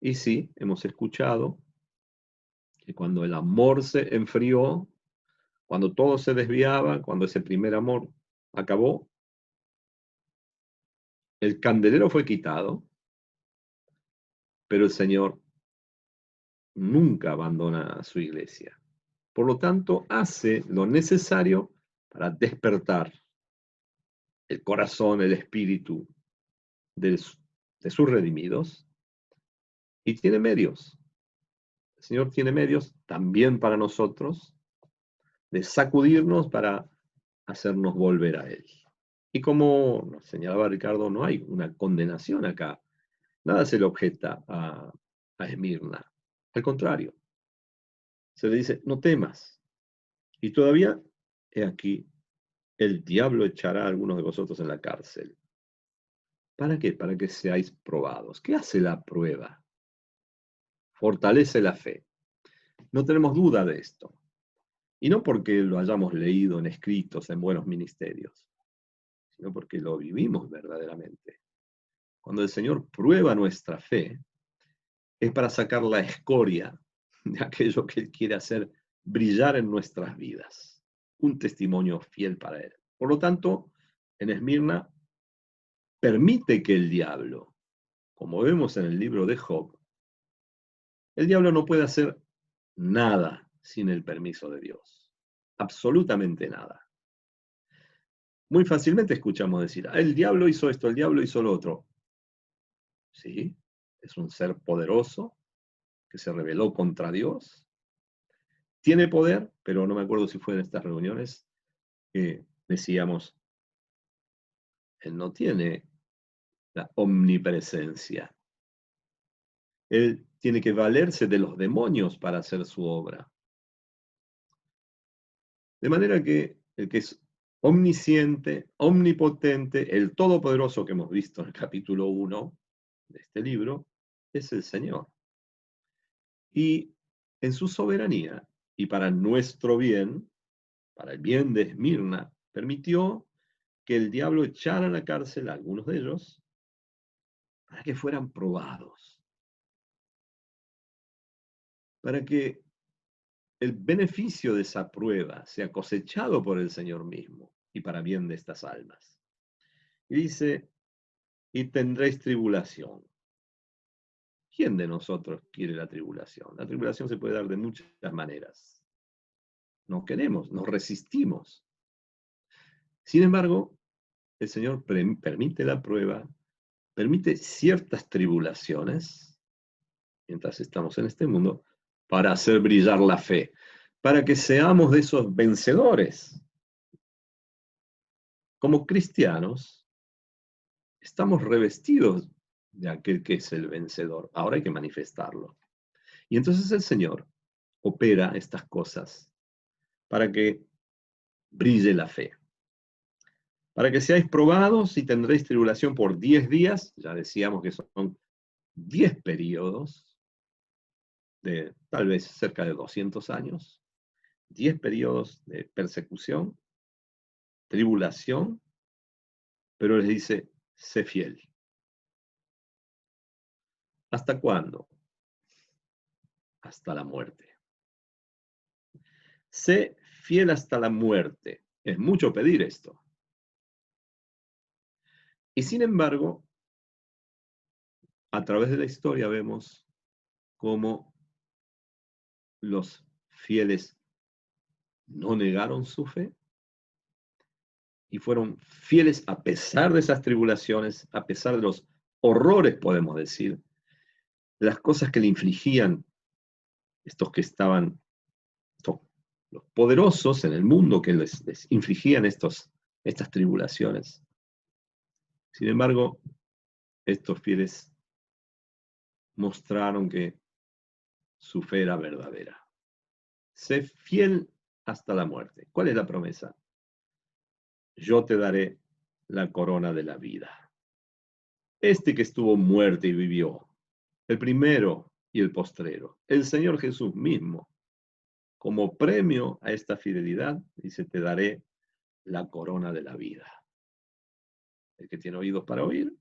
Y sí, hemos escuchado que cuando el amor se enfrió, cuando todo se desviaba, cuando ese primer amor acabó, el candelero fue quitado, pero el Señor nunca abandona a su iglesia. Por lo tanto, hace lo necesario para despertar el corazón, el espíritu de sus redimidos, y tiene medios. El Señor tiene medios también para nosotros de sacudirnos para hacernos volver a Él. Y como nos señalaba Ricardo, no hay una condenación acá. Nada se le objeta a Esmirna. Al contrario, se le dice, no temas. Y todavía, he aquí, el diablo echará a algunos de vosotros en la cárcel. ¿Para qué? Para que seáis probados. ¿Qué hace la prueba? Fortalece la fe. No tenemos duda de esto. Y no porque lo hayamos leído en escritos, en buenos ministerios, sino porque lo vivimos verdaderamente. Cuando el Señor prueba nuestra fe, es para sacar la escoria de aquello que Él quiere hacer brillar en nuestras vidas. Un testimonio fiel para Él. Por lo tanto, en Esmirna, permite que el diablo, como vemos en el libro de Job, el diablo no puede hacer nada sin el permiso de Dios. Absolutamente nada. Muy fácilmente escuchamos decir, el diablo hizo esto, el diablo hizo lo otro. Sí, es un ser poderoso que se rebeló contra Dios. Tiene poder, pero no me acuerdo si fue en estas reuniones que decíamos, él no tiene la omnipresencia. Él tiene que valerse de los demonios para hacer su obra. De manera que el que es omnisciente, omnipotente, el todopoderoso que hemos visto en el capítulo 1 de este libro, es el Señor. Y en su soberanía, y para nuestro bien, para el bien de Esmirna, permitió que el diablo echara a la cárcel a algunos de ellos para que fueran probados, para que el beneficio de esa prueba sea cosechado por el Señor mismo y para bien de estas almas. Y dice, y tendréis tribulación. ¿Quién de nosotros quiere la tribulación? La tribulación se puede dar de muchas maneras. No queremos, nos resistimos. Sin embargo, el Señor permite la prueba, permite ciertas tribulaciones, mientras estamos en este mundo, para hacer brillar la fe, para que seamos de esos vencedores. Como cristianos, estamos revestidos de aquel que es el vencedor. Ahora hay que manifestarlo. Y entonces el Señor opera estas cosas para que brille la fe. Para que seáis probados y tendréis tribulación por 10 días, ya decíamos que son 10 periodos de tal vez cerca de 200 años, 10 periodos de persecución, tribulación, pero les dice, sé fiel. ¿Hasta cuándo? Hasta la muerte. Sé fiel hasta la muerte. Es mucho pedir esto. Y sin embargo, a través de la historia vemos cómo los fieles no negaron su fe y fueron fieles a pesar de esas tribulaciones, a pesar de los horrores, podemos decir, de las cosas que le infligían estos que estaban, los poderosos en el mundo que les infligían estas tribulaciones. Sin embargo, estos fieles mostraron que su fe era verdadera. Sé fiel hasta la muerte. ¿Cuál es la promesa? Yo te daré la corona de la vida. Este que estuvo muerto y vivió, el primero y el postrero, el Señor Jesús mismo, como premio a esta fidelidad, dice, te daré la corona de la vida. El que tiene oídos para oír,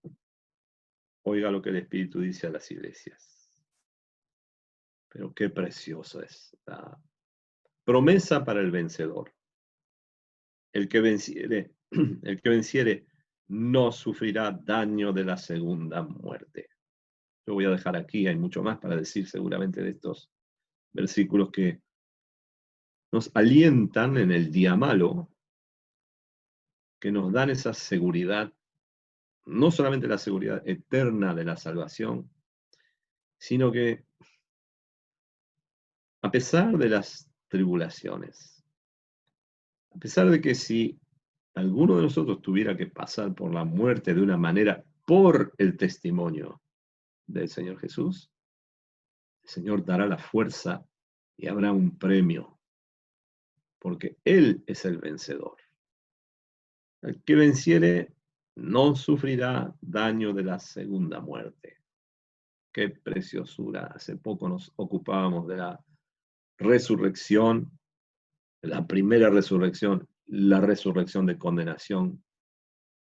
oiga lo que el Espíritu dice a las iglesias. Pero qué preciosa es la promesa para el vencedor. El que venciere no sufrirá daño de la segunda muerte. Yo voy a dejar aquí, hay mucho más para decir seguramente de estos versículos que nos alientan en el día malo, que nos dan esa seguridad, no solamente la seguridad eterna de la salvación, sino que a pesar de las tribulaciones, a pesar de que si alguno de nosotros tuviera que pasar por la muerte de una manera por el testimonio del Señor Jesús, el Señor dará la fuerza y habrá un premio, porque Él es el vencedor. El que venciere no sufrirá daño de la segunda muerte. Qué preciosura. Hace poco nos ocupábamos de la resurrección, la primera resurrección, la resurrección de condenación,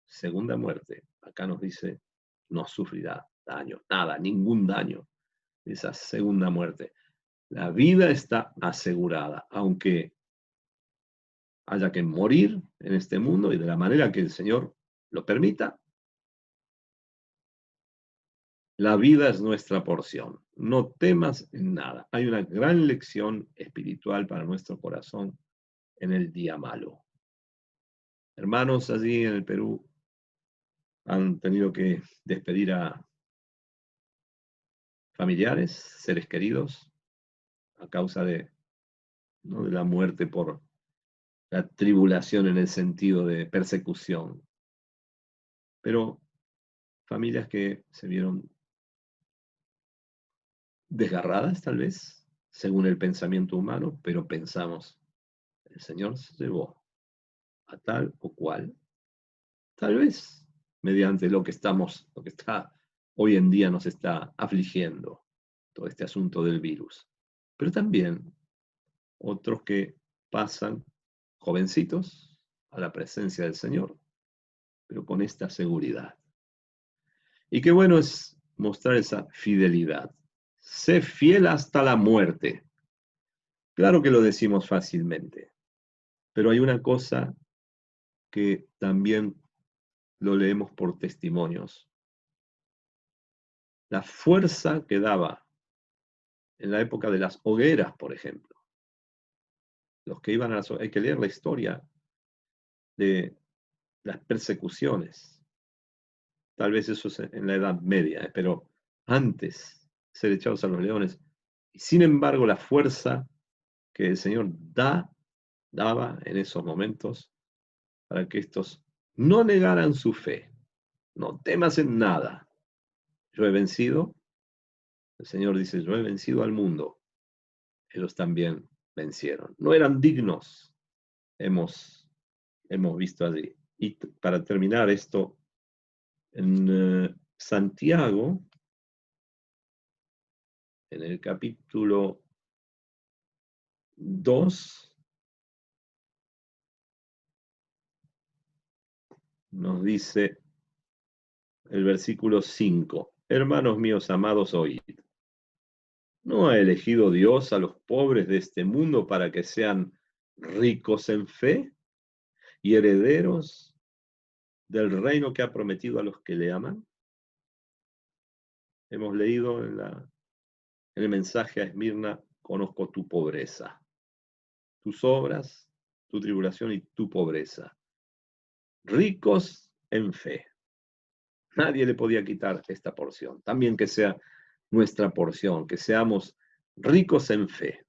segunda muerte. Acá nos dice, no sufrirá daño, nada, ningún daño de esa segunda muerte. La vida está asegurada, aunque haya que morir en este mundo y de la manera que el Señor lo permita. La vida es nuestra porción. No temas en nada. Hay una gran lección espiritual para nuestro corazón en el día malo. Hermanos allí en el Perú han tenido que despedir a familiares, seres queridos, a causa ¿no?, de la muerte por la tribulación en el sentido de persecución. Pero familias que se vieron desgarradas, tal vez, según el pensamiento humano, pero pensamos, el Señor se llevó a tal o cual, tal vez mediante lo que está hoy en día nos está afligiendo, todo este asunto del virus. Pero también otros que pasan jovencitos a la presencia del Señor, pero con esta seguridad. Y qué bueno es mostrar esa fidelidad. Sé fiel hasta la muerte. Claro que lo decimos fácilmente, pero hay una cosa que también lo leemos por testimonios. La fuerza que daba en la época de las hogueras, por ejemplo. Los que iban a las hogueras, hay que leer la historia de las persecuciones. Tal vez eso es en la Edad Media, pero antes ser echados a los leones. Y sin embargo, la fuerza que el Señor daba en esos momentos para que estos no negaran su fe. No temas en nada. Yo he vencido. El Señor dice, yo he vencido al mundo. Ellos también vencieron. No eran dignos. Hemos visto allí. Y para terminar esto, en Santiago, en el capítulo 2, nos dice el versículo 5, hermanos míos amados, oíd. ¿No ha elegido Dios a los pobres de este mundo para que sean ricos en fe y herederos del reino que ha prometido a los que le aman? Hemos leído en el mensaje a Esmirna: conozco tu pobreza, tus obras, tu tribulación y tu pobreza. Ricos en fe. Nadie le podía quitar esta porción. También que sea nuestra porción, que seamos ricos en fe.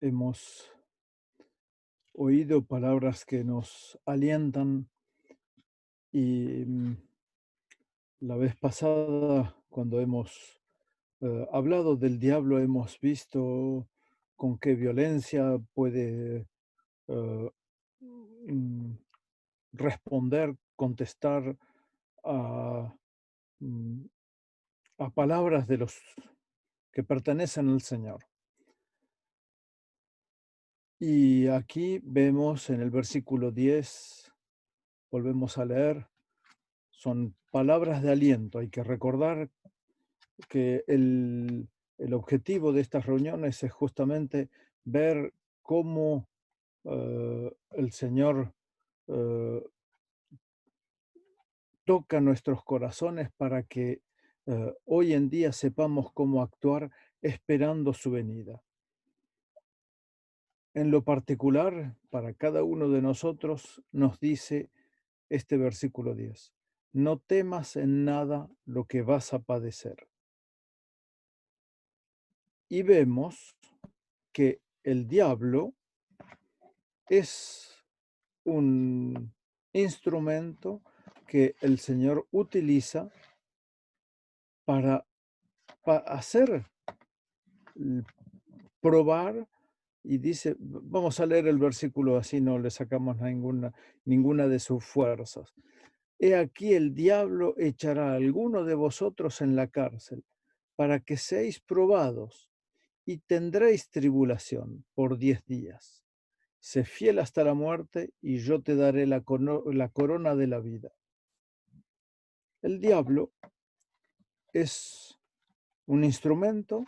Hemos oído palabras que nos alientan y la vez pasada, cuando hemos hablado del diablo, hemos visto con qué violencia puede mm, responder, contestar a, mm, a palabras de los que pertenecen al Señor. Y aquí vemos en el versículo 10, volvemos a leer, son palabras de aliento. Hay que recordar que el objetivo de estas reuniones es justamente ver cómo el Señor toca nuestros corazones para que hoy en día sepamos cómo actuar esperando su venida. En lo particular, para cada uno de nosotros, nos dice este versículo 10: no temas en nada lo que vas a padecer. Y vemos que el diablo es un instrumento que el Señor utiliza para hacer, probar, y dice, vamos a leer el versículo, así no le sacamos ninguna de sus fuerzas. He aquí el diablo echará a alguno de vosotros en la cárcel para que seáis probados y tendréis tribulación por 10 días. Sé fiel hasta la muerte y yo te daré la corona de la vida. El diablo es un instrumento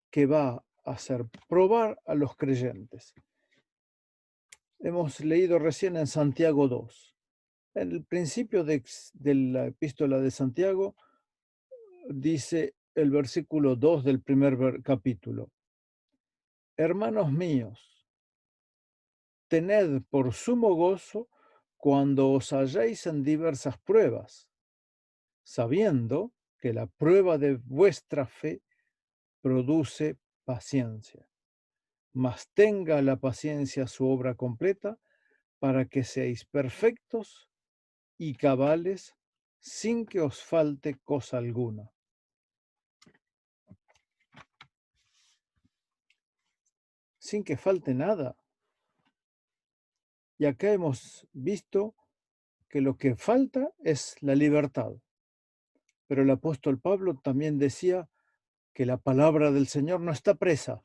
que va a hacer probar a los creyentes. Hemos leído recién en Santiago 2. En el principio de la epístola de Santiago dice el versículo 2 del primer capítulo: hermanos míos, tened por sumo gozo cuando os halléis en diversas pruebas, sabiendo que la prueba de vuestra fe produce paciencia. Mas tenga la paciencia su obra completa, para que seáis perfectos y cabales, sin que os falte cosa alguna. Sin que falte nada. Y acá hemos visto que lo que falta es la libertad. Pero el apóstol Pablo también decía que la palabra del Señor no está presa.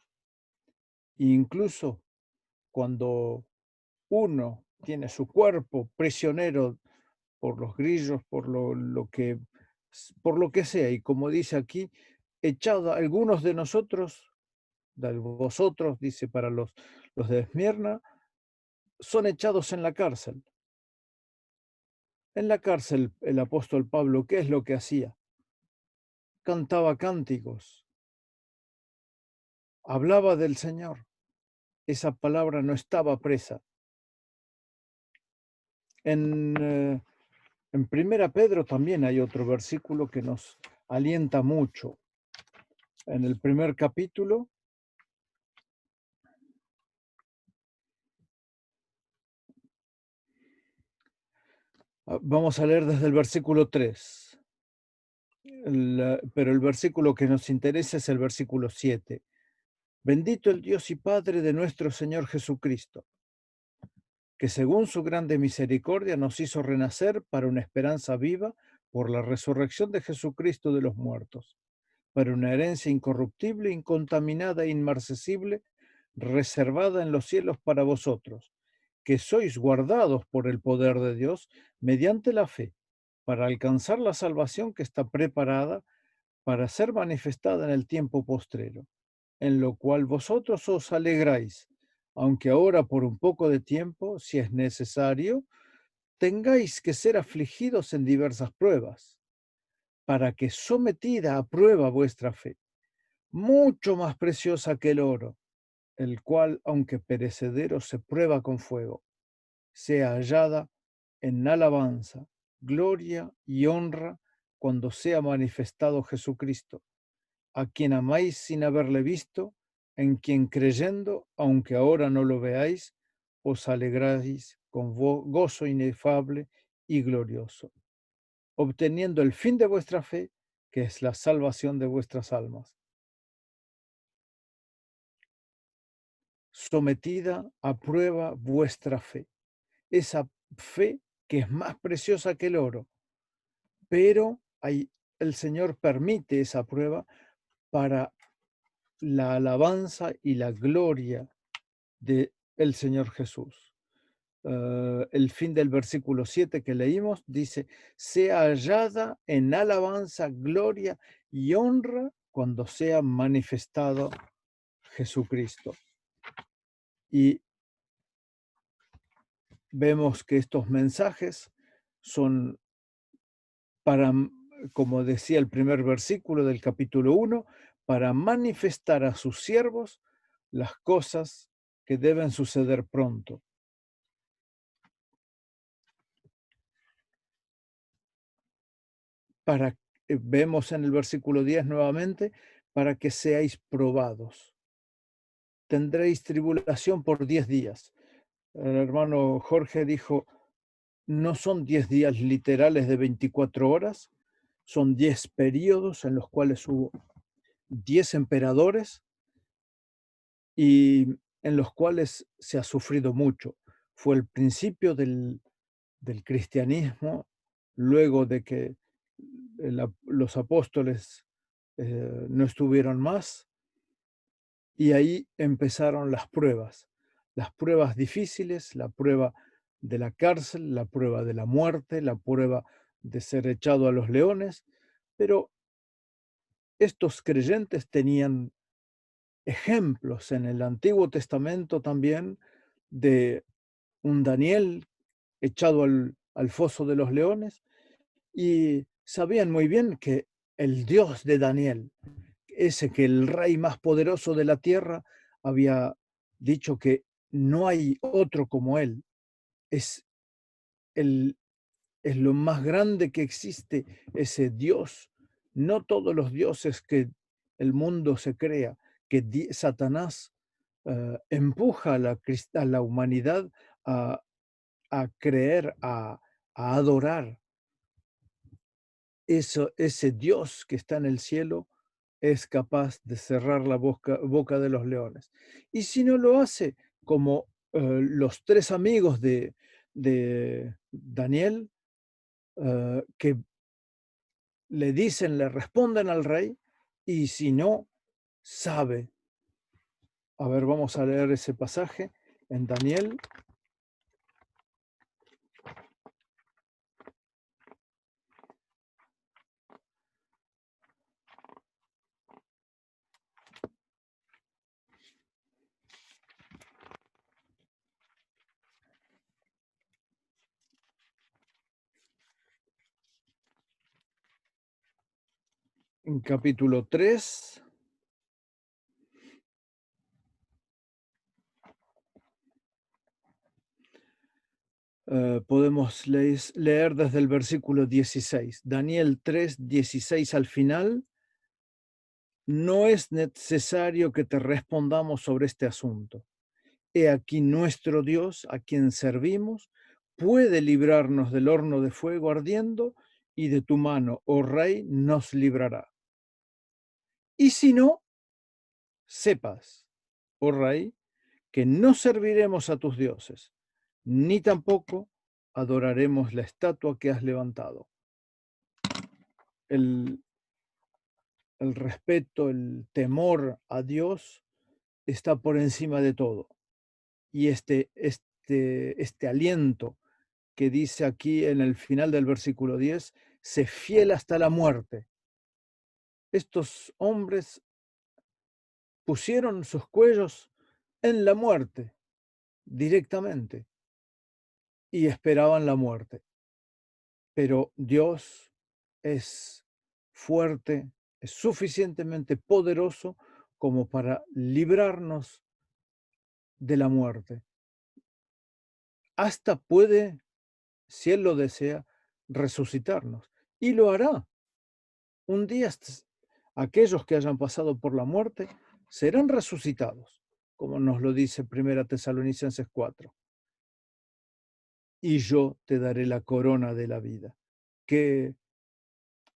E incluso cuando uno tiene su cuerpo prisionero por los grillos, por lo que sea, y como dice aquí, echado algunos de nosotros, de vosotros, dice para los de Esmirna, son echados en la cárcel. En la cárcel el apóstol Pablo, ¿qué es lo que hacía? Cantaba cánticos, hablaba del Señor. Esa palabra no estaba presa. En Primera Pedro también hay otro versículo que nos alienta mucho. En el primer capítulo, vamos a leer desde el versículo 3, pero el versículo que nos interesa es el versículo 7. Bendito el Dios y Padre de nuestro Señor Jesucristo, que según su grande misericordia nos hizo renacer para una esperanza viva por la resurrección de Jesucristo de los muertos, para una herencia incorruptible, incontaminada e inmarcesible, reservada en los cielos para vosotros, que sois guardados por el poder de Dios mediante la fe, para alcanzar la salvación que está preparada para ser manifestada en el tiempo postrero, en lo cual vosotros os alegráis, aunque ahora por un poco de tiempo, si es necesario, tengáis que ser afligidos en diversas pruebas, para que sometida a prueba vuestra fe, mucho más preciosa que el oro, el cual, aunque perecedero, se prueba con fuego, sea hallada en alabanza, gloria y honra cuando sea manifestado Jesucristo, a quien amáis sin haberle visto, en quien creyendo, aunque ahora no lo veáis, os alegráis con gozo inefable y glorioso, obteniendo el fin de vuestra fe, que es la salvación de vuestras almas. Sometida a prueba vuestra fe, esa fe que es más preciosa que el oro, pero el Señor permite esa prueba para la alabanza y la gloria del Señor Jesús. El fin del versículo 7 que leímos dice, sea hallada en alabanza, gloria y honra cuando sea manifestado Jesucristo. Y vemos que estos mensajes son para, como decía el primer versículo del capítulo 1, para manifestar a sus siervos las cosas que deben suceder pronto. Vemos en el versículo 10 nuevamente, para que seáis probados. Tendréis tribulación por 10 días. El hermano Jorge dijo, no son 10 días literales de 24 horas, son 10 periodos en los cuales hubo 10 emperadores y en los cuales se ha sufrido mucho. Fue el principio del cristianismo, luego de que los apóstoles no estuvieron más, y ahí empezaron las pruebas difíciles, la prueba de la cárcel, la prueba de la muerte, la prueba de ser echado a los leones, pero estos creyentes tenían ejemplos en el Antiguo Testamento también de un Daniel echado al foso de los leones, y sabían muy bien que el Dios de Daniel, ese que el rey más poderoso de la tierra había dicho que no hay otro como él, es lo más grande que existe, ese Dios. No todos los dioses que el mundo se crea, que Satanás empuja a la humanidad a creer, a adorar. Ese Dios que está en el cielo es capaz de cerrar la boca de los leones. Y si no lo hace, como los 3 amigos de Daniel, que le responden al rey, y si no, sabe. A ver, vamos a leer ese pasaje en Daniel. En capítulo 3. Podemos leer desde el versículo 16. Daniel 3, 16 al final. No es necesario que te respondamos sobre este asunto. He aquí nuestro Dios, a quien servimos, puede librarnos del horno de fuego ardiendo, y de tu mano, oh rey, nos librará. Y si no, sepas, oh rey, que no serviremos a tus dioses, ni tampoco adoraremos la estatua que has levantado. El el respeto, el temor a Dios está por encima de todo. Y este aliento que dice aquí en el final del versículo 10, sé fiel hasta la muerte. Estos hombres pusieron sus cuellos en la muerte directamente y esperaban la muerte. Pero Dios es fuerte, es suficientemente poderoso como para librarnos de la muerte. Hasta puede, si Él lo desea, resucitarnos. Y lo hará. Un día aquellos que hayan pasado por la muerte serán resucitados, como nos lo dice 1 Tesalonicenses 4. Y yo te daré la corona de la vida. Qué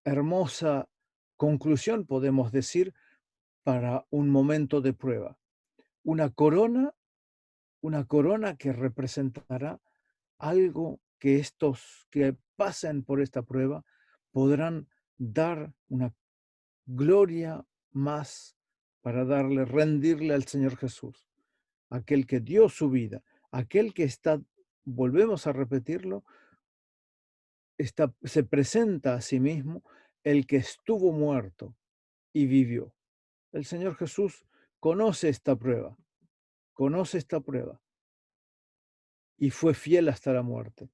hermosa conclusión podemos decir para un momento de prueba. Una corona que representará algo que estos que pasen por esta prueba podrán dar una gloria más para rendirle al Señor Jesús, aquel que dio su vida, aquel que está, volvemos a repetirlo, se presenta a sí mismo, el que estuvo muerto y vivió. El Señor Jesús conoce esta prueba y fue fiel hasta la muerte.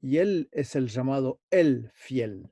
Y Él es el llamado el fiel.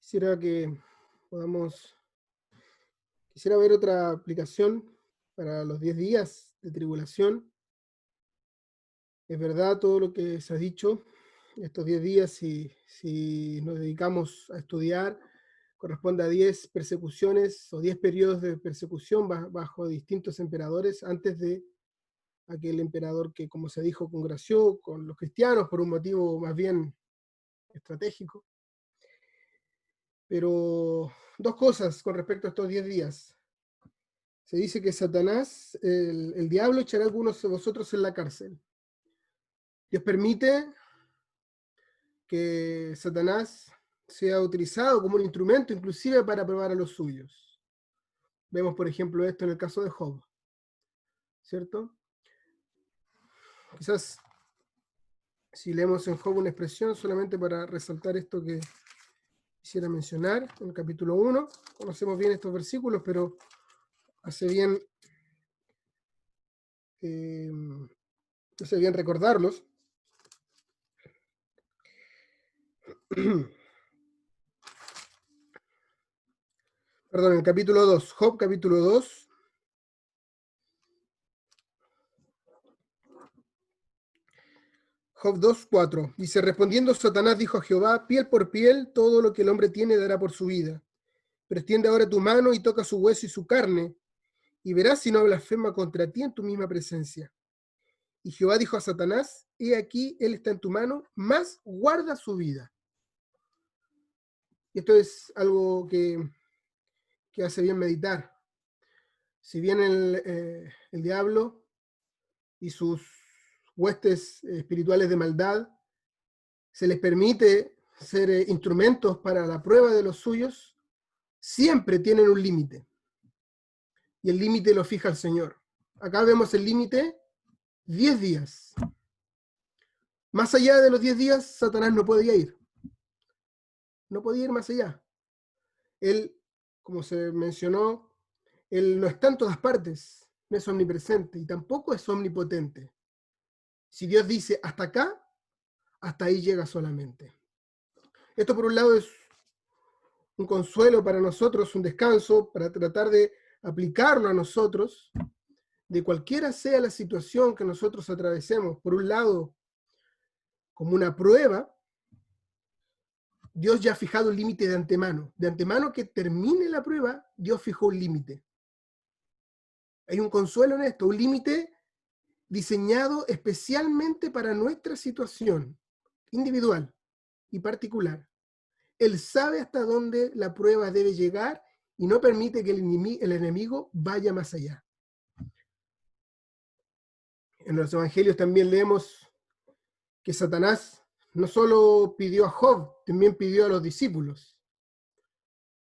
Quisiera ver otra aplicación para los 10 días de tribulación. Es verdad todo lo que se ha dicho. Estos 10 días, si nos dedicamos a estudiar, corresponde a 10 persecuciones o 10 periodos de persecución bajo distintos emperadores antes de aquel emperador que, como se dijo, congració con los cristianos por un motivo más bien estratégico. Pero dos cosas con respecto a estos 10 días. Se dice que Satanás, el diablo, echará a algunos de vosotros en la cárcel. Dios permite que Satanás sea utilizado como un instrumento inclusive para probar a los suyos. Vemos, por ejemplo, esto en el caso de Job, ¿cierto? Quizás si leemos en Job una expresión solamente para resaltar esto que quisiera mencionar, en el capítulo 1, conocemos bien estos versículos, pero hace bien recordarlos. Perdón, en el capítulo 2, Job capítulo 2, Job 2:4, dice, respondiendo Satanás dijo a Jehová, piel por piel, todo lo que el hombre tiene dará por su vida. Pero extiende ahora tu mano y toca su hueso y su carne, y verás si no blasfema contra ti en tu misma presencia. Y Jehová dijo a Satanás, he aquí, él está en tu mano, mas guarda su vida. Y esto es algo que hace bien meditar. Si bien el diablo y sus huestes espirituales de maldad se les permite ser instrumentos para la prueba de los suyos, siempre tienen un límite. Y el límite lo fija el Señor. Acá vemos el límite, 10 días. Más allá de los 10 días, Satanás no podía ir. No podía ir más allá. Él, como se mencionó, él no está en todas partes, no es omnipresente y tampoco es omnipotente. Si Dios dice hasta acá, hasta ahí llega solamente. Esto por un lado es un consuelo para nosotros, un descanso, para tratar de aplicarlo a nosotros, de cualquiera sea la situación que nosotros atravesemos, por un lado, como una prueba, Dios ya ha fijado un límite de antemano que termine la prueba, Dios fijó un límite. Hay un consuelo en esto, un límite diseñado especialmente para nuestra situación individual y particular. Él sabe hasta dónde la prueba debe llegar y no permite que el enemigo vaya más allá. En los evangelios también leemos que Satanás no solo pidió a Job, también pidió a los discípulos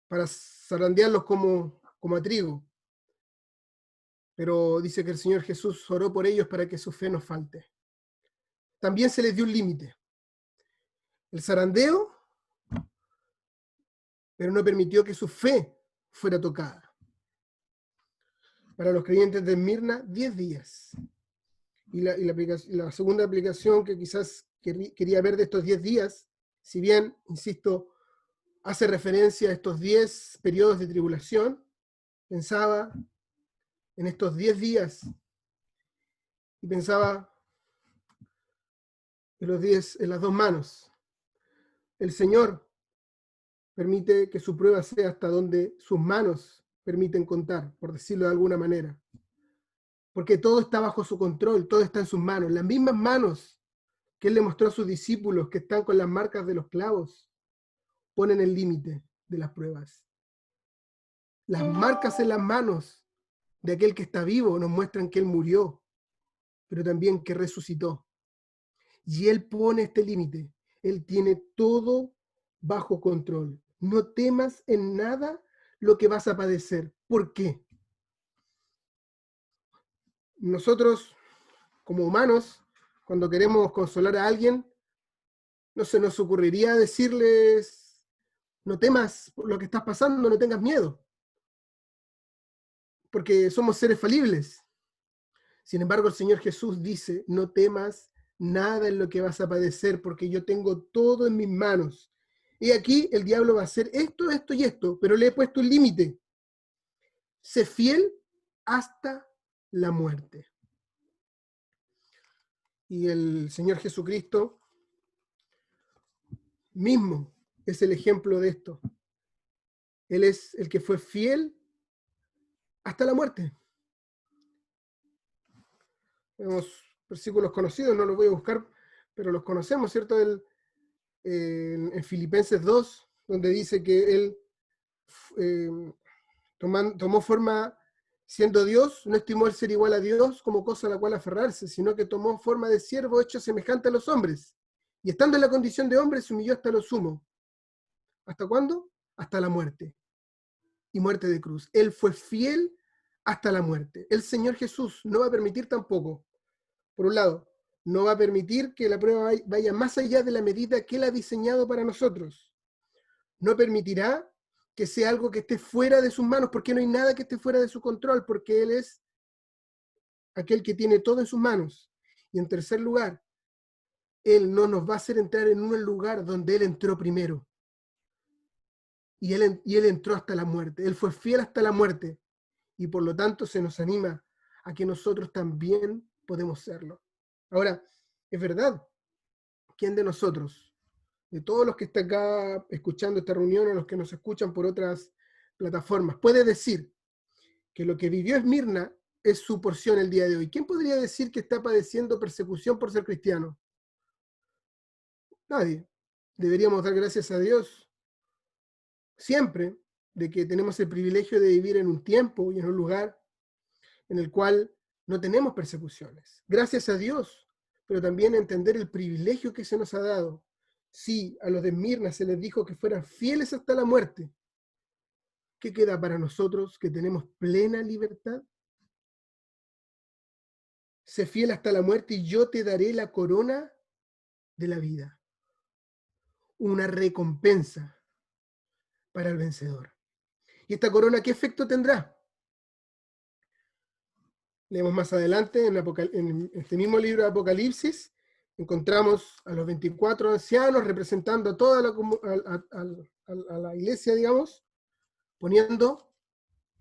para zarandearlos como a trigo. Pero dice que el Señor Jesús oró por ellos para que su fe no falte. También se les dio un límite. El zarandeo, pero no permitió que su fe fuera tocada. Para los creyentes de Esmirna, 10 días. Y la segunda aplicación que quizás quería ver de estos 10 días, si bien, insisto, hace referencia a estos 10 periodos de tribulación, pensaba en estos 10 días y pensaba en los 10, en las dos manos. El Señor permite que su prueba sea hasta donde sus manos permiten contar, por decirlo de alguna manera. Porque todo está bajo su control, todo está en sus manos. Las mismas manos que Él le mostró a sus discípulos que están con las marcas de los clavos, ponen el límite de las pruebas. Las marcas en las manos de aquel que está vivo nos muestran que Él murió, pero también que resucitó. Y Él pone este límite. Él tiene todo bajo control. No temas en nada lo que vas a padecer. ¿Por qué? Nosotros, como humanos, cuando queremos consolar a alguien, no se nos ocurriría decirles, no temas por lo que estás pasando, no tengas miedo, porque somos seres falibles. Sin embargo, el Señor Jesús dice, no temas nada en lo que vas a padecer, porque yo tengo todo en mis manos. Y aquí el diablo va a hacer esto, esto y esto, pero le he puesto un límite. Sé fiel hasta la muerte. Y el Señor Jesucristo mismo es el ejemplo de esto. Él es el que fue fiel hasta la muerte. Vemos versículos conocidos, no los voy a buscar, pero los conocemos, ¿cierto? En Filipenses 2, donde dice que Él tomó forma siendo Dios, no estimó el ser igual a Dios como cosa a la cual aferrarse, sino que tomó forma de siervo hecho semejante a los hombres. Y estando en la condición de hombre, se humilló hasta lo sumo. ¿Hasta cuándo? Hasta la muerte. Y muerte de cruz. Él fue fiel hasta la muerte. El Señor Jesús no va a permitir tampoco, por un lado, no va a permitir que la prueba vaya más allá de la medida que Él ha diseñado para nosotros. No permitirá que sea algo que esté fuera de sus manos, porque no hay nada que esté fuera de su control, porque Él es aquel que tiene todo en sus manos. Y en tercer lugar, Él no nos va a hacer entrar en un lugar donde Él entró primero. Y él entró hasta la muerte. Él fue fiel hasta la muerte. Y por lo tanto se nos anima a que nosotros también podemos serlo. Ahora, es verdad, ¿quién de nosotros, de todos los que están acá escuchando esta reunión o los que nos escuchan por otras plataformas, puede decir que lo que vivió Esmirna es su porción el día de hoy? ¿Quién podría decir que está padeciendo persecución por ser cristiano? Nadie. Deberíamos dar gracias a Dios siempre de que tenemos el privilegio de vivir en un tiempo y en un lugar en el cual no tenemos persecuciones. Gracias a Dios, pero también entender el privilegio que se nos ha dado. Sí, a los de Esmirna se les dijo que fueran fieles hasta la muerte. ¿Qué queda para nosotros que tenemos plena libertad? Sé fiel hasta la muerte y yo te daré la corona de la vida. Una recompensa para el vencedor. ¿Y esta corona qué efecto tendrá? Leemos más adelante en este mismo libro de Apocalipsis, encontramos a los 24 ancianos representando a toda a la iglesia, digamos, poniendo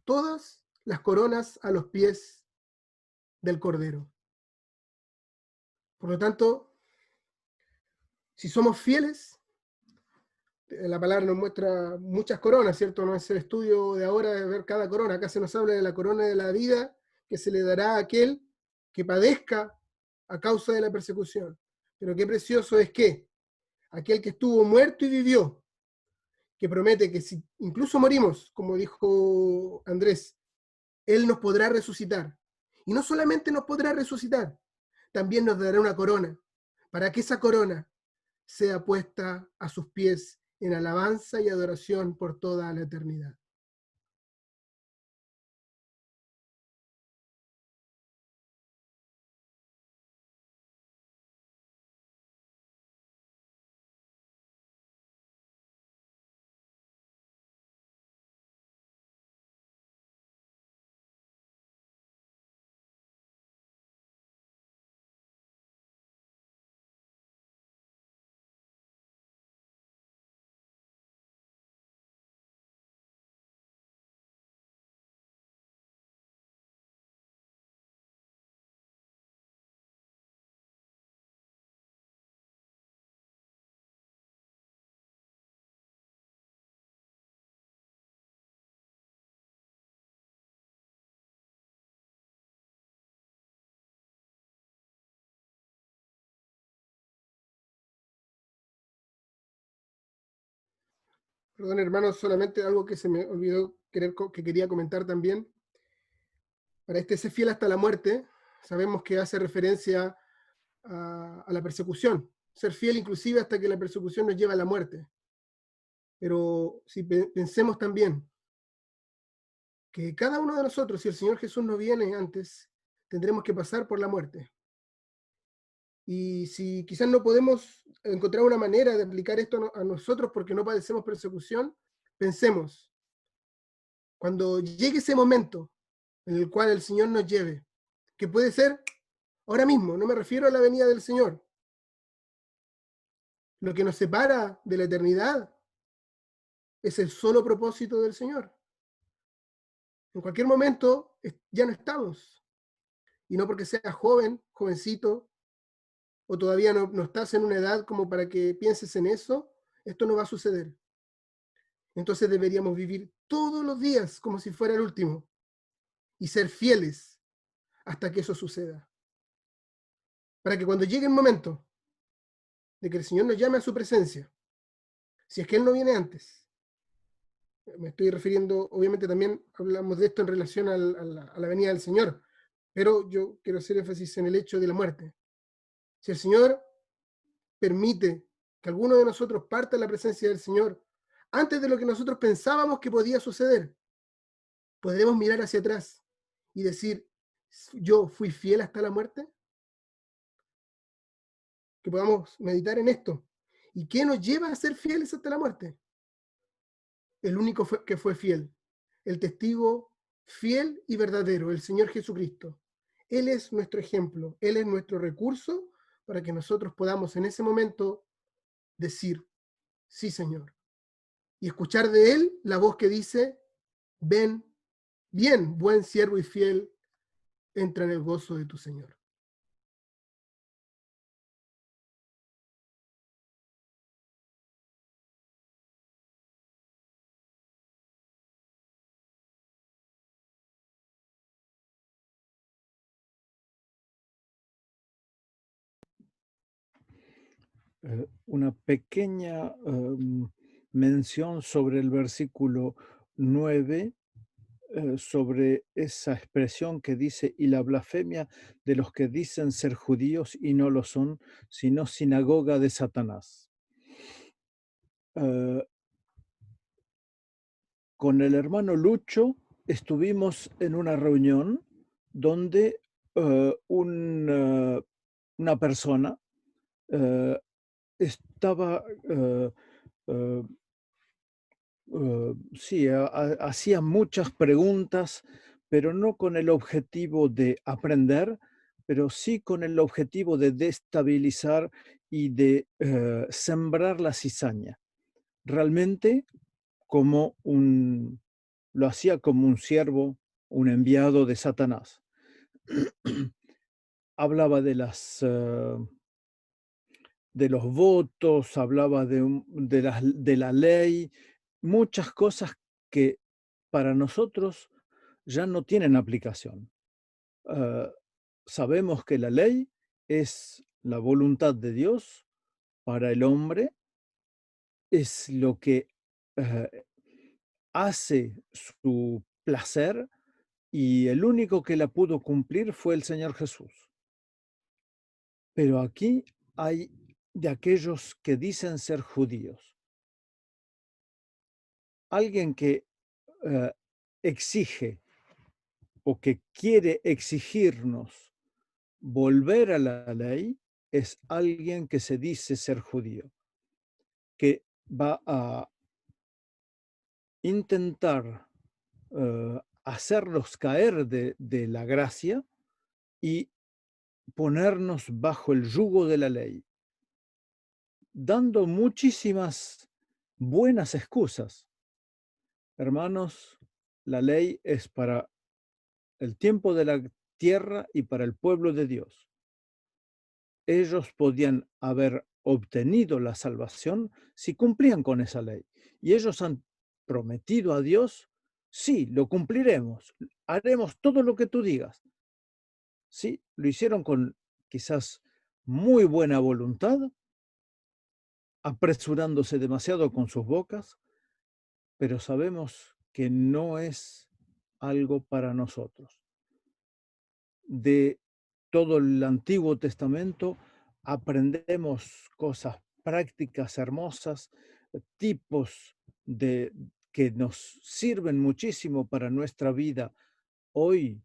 todas las coronas a los pies del Cordero. Por lo tanto, si somos fieles, la palabra nos muestra muchas coronas, ¿cierto? No es el estudio de ahora de ver cada corona. Acá se nos habla de la corona de la vida que se le dará a aquel que padezca a causa de la persecución. Pero qué precioso es que aquel que estuvo muerto y vivió, que promete que si incluso morimos, como dijo Andrés, Él nos podrá resucitar. Y no solamente nos podrá resucitar, también nos dará una corona, para que esa corona sea puesta a sus pies en alabanza y adoración por toda la eternidad. Perdón, hermanos, solamente algo que se me olvidó que quería comentar también. Para este ser fiel hasta la muerte, sabemos que hace referencia a la persecución. Ser fiel inclusive hasta que la persecución nos lleva a la muerte. Pero si pensemos también que cada uno de nosotros, si el Señor Jesús no viene antes, tendremos que pasar por la muerte. Y si quizás no podemos encontrar una manera de aplicar esto a nosotros porque no padecemos persecución, pensemos, cuando llegue ese momento en el cual el Señor nos lleve, que puede ser ahora mismo, no me refiero a la venida del Señor. Lo que nos separa de la eternidad es el solo propósito del Señor. En cualquier momento ya no estamos. Y no porque seas joven, jovencito, o todavía no estás en una edad como para que pienses en eso, esto no va a suceder. Entonces deberíamos vivir todos los días como si fuera el último y ser fieles hasta que eso suceda. Para que cuando llegue el momento de que el Señor nos llame a su presencia, si es que Él no viene antes, me estoy refiriendo, obviamente también hablamos de esto en relación a la venida del Señor, pero yo quiero hacer énfasis en el hecho de la muerte. Si el Señor permite que alguno de nosotros parta a la presencia del Señor antes de lo que nosotros pensábamos que podía suceder, podremos mirar hacia atrás y decir, ¿yo fui fiel hasta la muerte? Que podamos meditar en esto. ¿Y qué nos lleva a ser fieles hasta la muerte? El único que fue fiel, el testigo fiel y verdadero, el Señor Jesucristo. Él es nuestro ejemplo, Él es nuestro recurso para que nosotros podamos en ese momento decir, sí, Señor. Y escuchar de Él la voz que dice, ven, bien, buen siervo y fiel, entra en el gozo de tu Señor. Una pequeña mención sobre el versículo 9, sobre esa expresión que dice, y la blasfemia de los que dicen ser judíos y no lo son, sino sinagoga de Satanás. Con el hermano Lucho estuvimos en una reunión donde una persona estaba, sí, hacía muchas preguntas, pero no con el objetivo de aprender, pero sí con el objetivo de destabilizar y de sembrar la cizaña. Realmente lo hacía como un siervo un enviado de Satanás. Hablaba de los votos, hablaba de la ley, muchas cosas que para nosotros ya no tienen aplicación. Sabemos que la ley es la voluntad de Dios para el hombre, es lo que hace su placer, y el único que la pudo cumplir fue el Señor Jesús. Pero aquí hay de aquellos que dicen ser judíos, alguien que exige o que quiere exigirnos volver a la ley, es alguien que se dice ser judío, que va a intentar hacernos caer de la gracia y ponernos bajo el yugo de la ley, dando muchísimas buenas excusas. Hermanos, la ley es para el tiempo de la tierra y para el pueblo de Dios. Ellos podían haber obtenido la salvación si cumplían con esa ley. Y ellos han prometido a Dios: sí, lo cumpliremos, haremos todo lo que tú digas. Sí, lo hicieron con quizás muy buena voluntad, apresurándose demasiado con sus bocas, pero sabemos que no es algo para nosotros. De todo el Antiguo Testamento aprendemos cosas prácticas hermosas, tipos que nos sirven muchísimo para nuestra vida hoy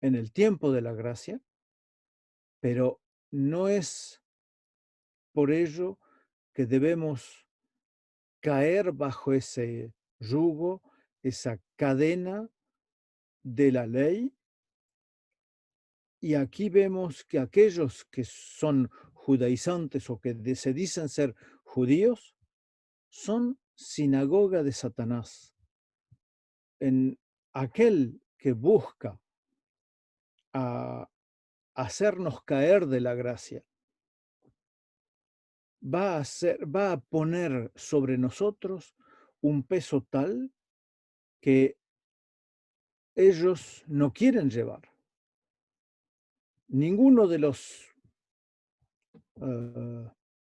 en el tiempo de la gracia, pero no es por ello que debemos caer bajo ese yugo, esa cadena de la ley. Y aquí vemos que aquellos que son judaizantes o que se dicen ser judíos son sinagoga de Satanás. En aquel que busca hacernos caer de la gracia, va a poner sobre nosotros un peso tal que ellos no quieren llevar. Ninguno de los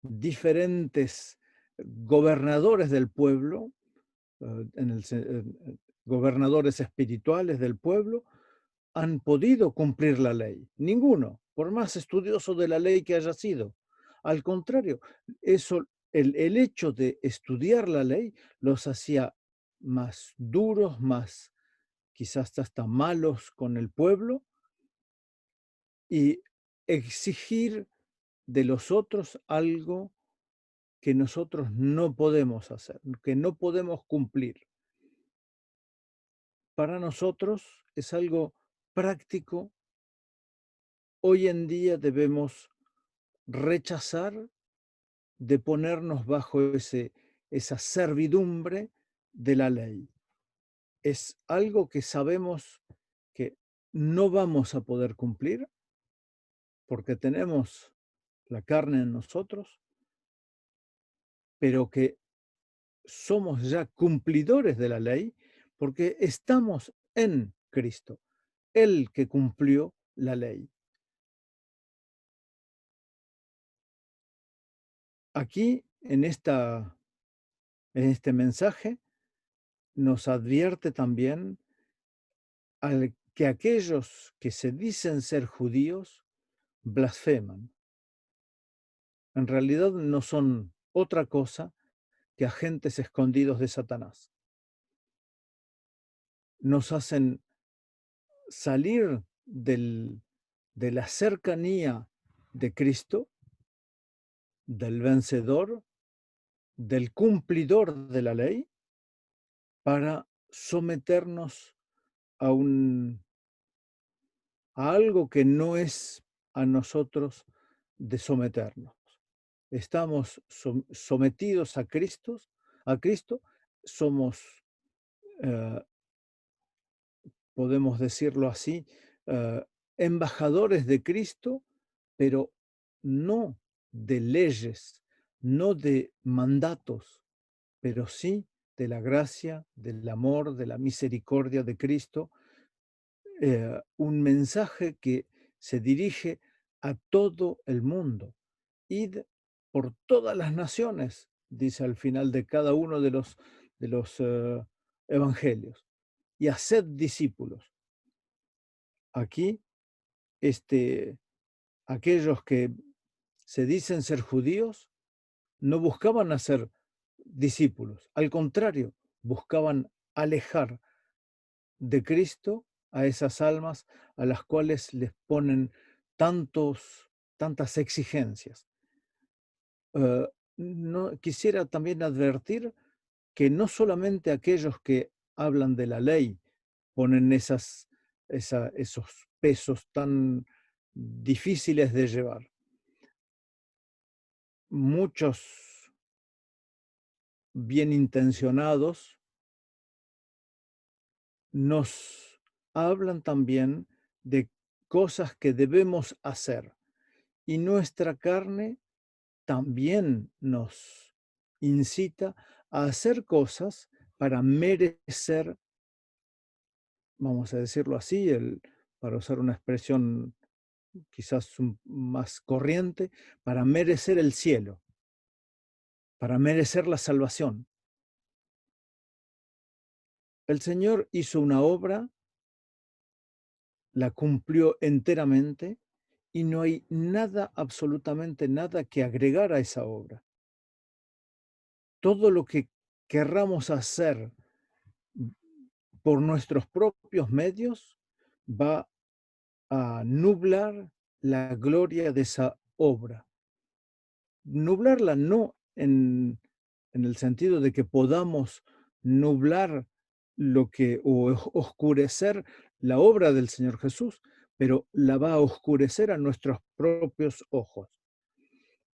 diferentes gobernadores del pueblo, gobernadores espirituales del pueblo, han podido cumplir la ley. Ninguno, por más estudioso de la ley que haya sido. Al contrario, el hecho de estudiar la ley los hacía más duros, más quizás hasta malos con el pueblo, y exigir de los otros algo que nosotros no podemos hacer, que no podemos cumplir. Para nosotros es algo práctico. Hoy en día debemos rechazar de ponernos bajo esa servidumbre de la ley. Es algo que sabemos que no vamos a poder cumplir porque tenemos la carne en nosotros, pero que somos ya cumplidores de la ley porque estamos en Cristo, el que cumplió la ley. Aquí, en este mensaje, nos advierte también que aquellos que se dicen ser judíos blasfeman. En realidad no son otra cosa que agentes escondidos de Satanás. Nos hacen salir de la cercanía de Cristo, del vencedor, del cumplidor de la ley, para someternos a algo que no es a nosotros de someternos. Estamos sometidos a Cristo, somos podemos decirlo así, embajadores de Cristo, pero no de leyes, no de mandatos, pero sí de la gracia, del amor, de la misericordia de Cristo, un mensaje que se dirige a todo el mundo. Id por todas las naciones, dice al final de cada uno de los evangelios, y haced discípulos. Aquí, aquellos que se dicen ser judíos no buscaban hacer discípulos, al contrario, buscaban alejar de Cristo a esas almas a las cuales les ponen tantas exigencias. No, quisiera también advertir que no solamente aquellos que hablan de la ley ponen esos pesos tan difíciles de llevar. Muchos bien intencionados nos hablan también de cosas que debemos hacer, y nuestra carne también nos incita a hacer cosas para merecer, vamos a decirlo así, para usar una expresión quizás más corriente, para merecer el cielo, para merecer la salvación. El Señor hizo una obra, la cumplió enteramente, y no hay nada, absolutamente nada que agregar a esa obra. Todo lo que querramos hacer por nuestros propios medios va a nublar la gloria de esa obra. Nublarla no en el sentido de que podamos nublar o oscurecer la obra del Señor Jesús, pero la va a oscurecer a nuestros propios ojos.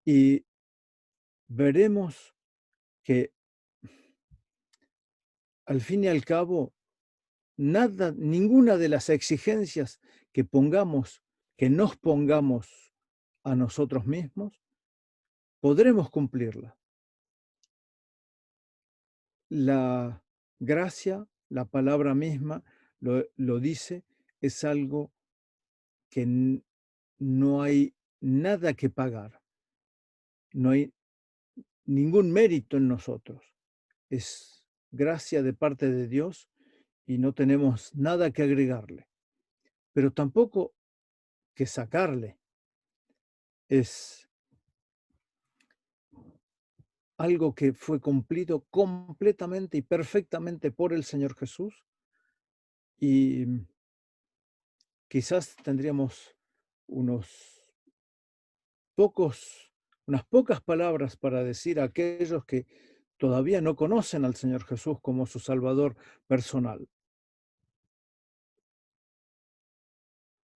Y veremos que al fin y al cabo, ninguna de las exigencias que nos pongamos a nosotros mismos, podremos cumplirla. La gracia, la palabra misma lo dice, es algo que no hay nada que pagar. No hay ningún mérito en nosotros. Es gracia de parte de Dios y no tenemos nada que agregarle, pero tampoco que sacarle. Es algo que fue cumplido completamente y perfectamente por el Señor Jesús, y quizás tendríamos unas pocas palabras para decir a aquellos que todavía no conocen al Señor Jesús como su Salvador personal.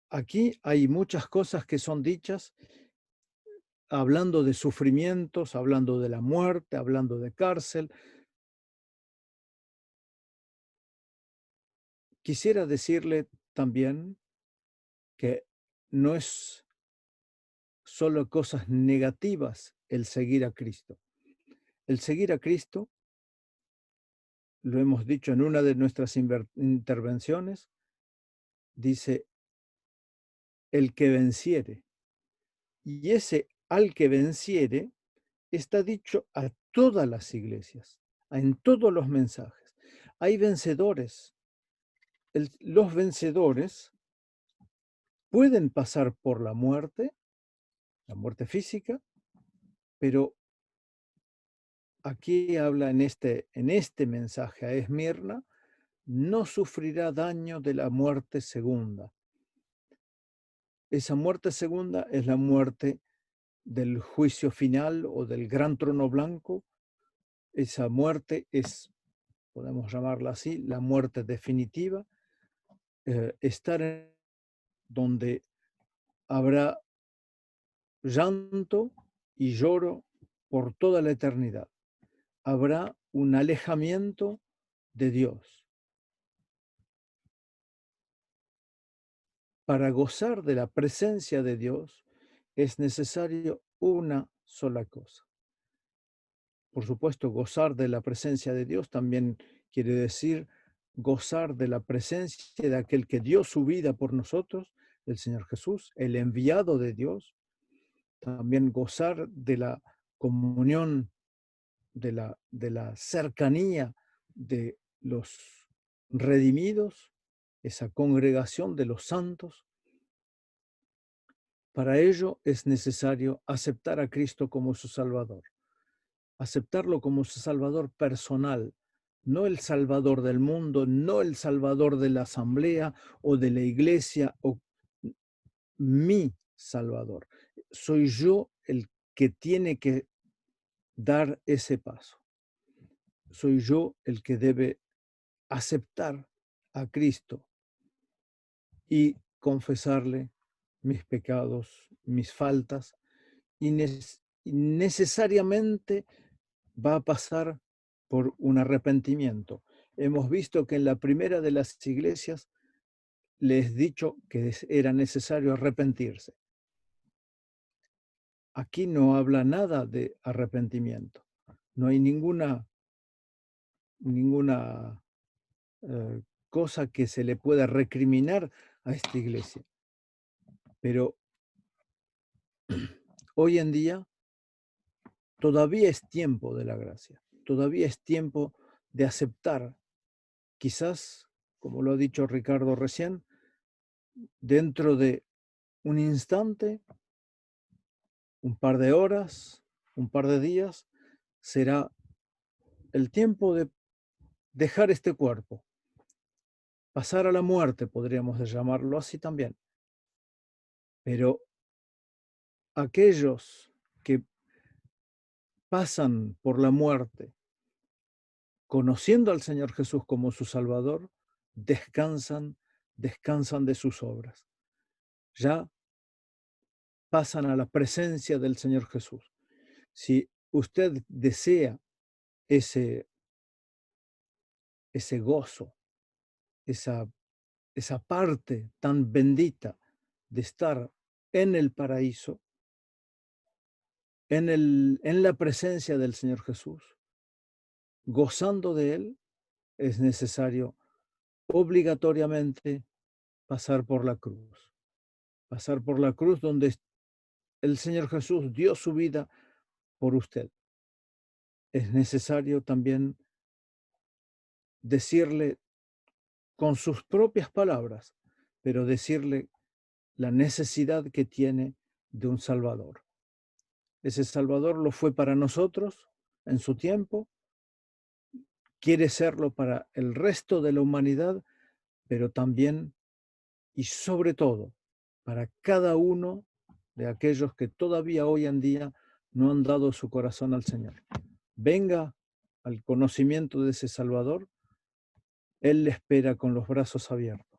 Aquí hay muchas cosas que son dichas, hablando de sufrimientos, hablando de la muerte, hablando de cárcel. Quisiera decirle también que no es solo cosas negativas el seguir a Cristo. El seguir a Cristo, lo hemos dicho en una de nuestras intervenciones, dice, el que venciere. Y ese al que venciere está dicho a todas las iglesias, en todos los mensajes. Hay vencedores. Los vencedores pueden pasar por la muerte física, pero aquí habla en este mensaje a Esmirna, no sufrirá daño de la muerte segunda. Esa muerte segunda es la muerte del juicio final o del gran trono blanco. Esa muerte es, podemos llamarla así, la muerte definitiva. Estar donde habrá llanto y lloro por toda la eternidad. Habrá un alejamiento de Dios. para gozar de la presencia de Dios es necesario una sola cosa. Por supuesto, gozar de la presencia de Dios también quiere decir gozar de la presencia de aquel que dio su vida por nosotros, el Señor Jesús, el enviado de Dios. También gozar de la comunión, de la cercanía de los redimidos, esa congregación de los santos. Para ello es necesario aceptar a Cristo como su Salvador, aceptarlo como su Salvador personal, no el Salvador del mundo, no el Salvador de la asamblea o de la iglesia, o mi Salvador. Soy yo el que tiene que dar ese paso. Soy yo el que debe aceptar a Cristo y confesarle mis pecados, mis faltas, y necesariamente va a pasar por un arrepentimiento. Hemos visto que en la primera de las iglesias les he dicho que era necesario arrepentirse. Aquí no habla nada de arrepentimiento. No hay ninguna cosa que se le pueda recriminar a esta iglesia. Pero hoy en día todavía es tiempo de la gracia, todavía es tiempo de aceptar. Quizás, como lo ha dicho Ricardo recién, dentro de un instante, un par de horas, un par de días, será el tiempo de dejar este cuerpo, pasar a la muerte, podríamos llamarlo así también. Pero aquellos que pasan por la muerte, conociendo al Señor Jesús como su Salvador, descansan de sus obras. Ya pasan a la presencia del Señor Jesús. Si usted desea ese gozo, esa parte tan bendita de estar en el paraíso, en la presencia del Señor Jesús, gozando de Él, es necesario obligatoriamente pasar por la cruz. Pasar por la cruz donde el Señor Jesús dio su vida por usted. Es necesario también decirle con sus propias palabras, pero decirle la necesidad que tiene de un Salvador. Ese Salvador lo fue para nosotros en su tiempo, quiere serlo para el resto de la humanidad, pero también y sobre todo para cada uno de aquellos que todavía hoy en día no han dado su corazón al Señor. Venga al conocimiento de ese Salvador, Él le espera con los brazos abiertos.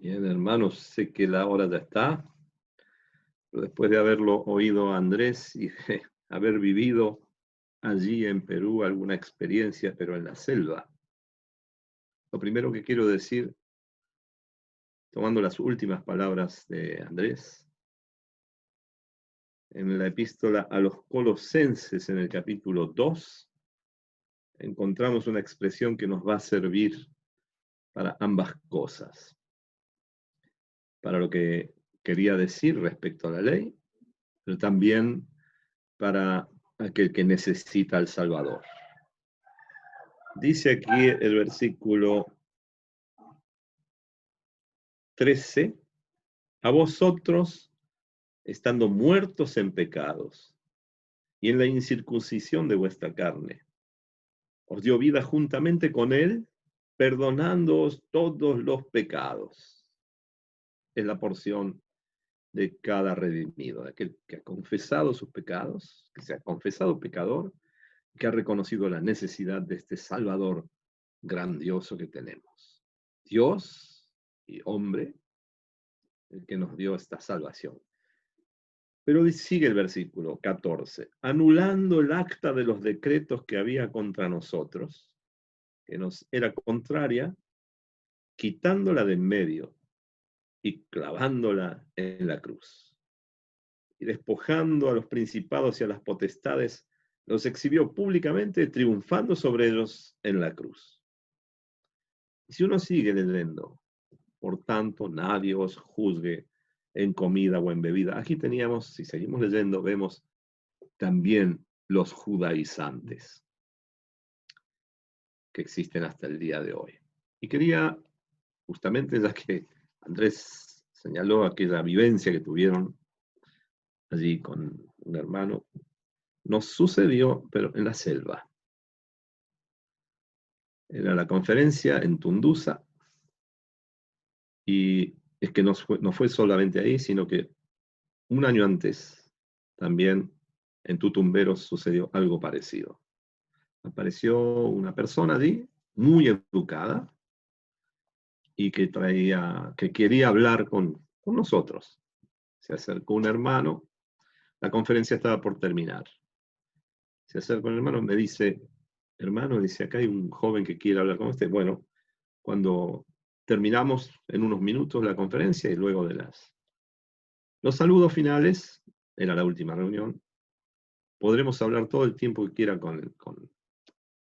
Bien, hermanos, sé que la hora ya está, pero después de haberlo oído a Andrés y de haber vivido allí en Perú alguna experiencia, pero en la selva, lo primero que quiero decir, tomando las últimas palabras de Andrés, en la epístola a los Colosenses, en el capítulo 2, encontramos una expresión que nos va a servir para ambas cosas. Para lo que quería decir respecto a la ley, pero también para aquel que necesita al Salvador. Dice aquí el versículo 13, a vosotros, estando muertos en pecados y en la incircuncisión de vuestra carne, os dio vida juntamente con él, perdonándoos todos los pecados. Es la porción de cada redimido, de aquel que ha confesado sus pecados, que se ha confesado pecador, que ha reconocido la necesidad de este Salvador grandioso que tenemos. Dios y hombre el que nos dio esta salvación. Pero sigue el versículo 14. Anulando el acta de los decretos que había contra nosotros, que nos era contraria, quitándola de en medio y clavándola en la cruz. Y despojando a los principados y a las potestades, los exhibió públicamente, triunfando sobre ellos en la cruz. Y si uno sigue leyendo, por tanto, nadie os juzgue en comida o en bebida. Aquí teníamos, si seguimos leyendo, vemos también los judaizantes que existen hasta el día de hoy. Y quería, justamente ya que Andrés señaló aquella vivencia que tuvieron allí con un hermano, nos sucedió, pero en la selva. Era la conferencia en Tunduza, y es que no fue solamente ahí, sino que un año antes también en Tutumberos sucedió algo parecido. Apareció una persona allí, muy educada, y que quería hablar con nosotros. Se acercó un hermano, la conferencia estaba por terminar. Se acerca un hermano, me dice, hermano, dice, acá hay un joven que quiere hablar con usted. Bueno, cuando terminamos en unos minutos la conferencia y luego de los saludos finales, era la última reunión, podremos hablar todo el tiempo que quiera con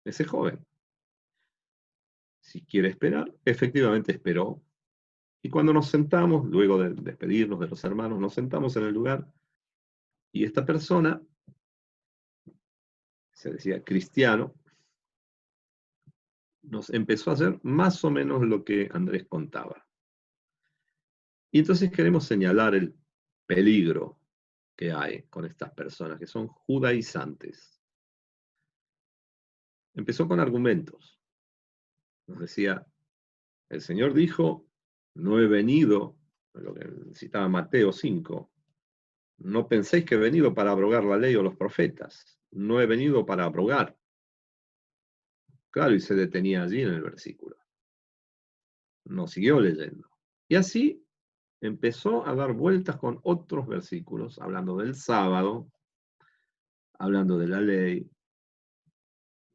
ese joven. Si quiere esperar, efectivamente esperó. Y cuando nos sentamos, luego de despedirnos de los hermanos, nos sentamos en el lugar y esta persona, se decía cristiano, nos empezó a hacer más o menos lo que Andrés contaba. Y entonces queremos señalar el peligro que hay con estas personas, que son judaizantes. Empezó con argumentos. Nos decía, el Señor dijo, no he venido, lo que citaba Mateo 5, no penséis que he venido para abrogar la ley o los profetas, no he venido para abrogar. Claro, y se detenía allí en el versículo. No siguió leyendo. Y así empezó a dar vueltas con otros versículos, hablando del sábado, hablando de la ley,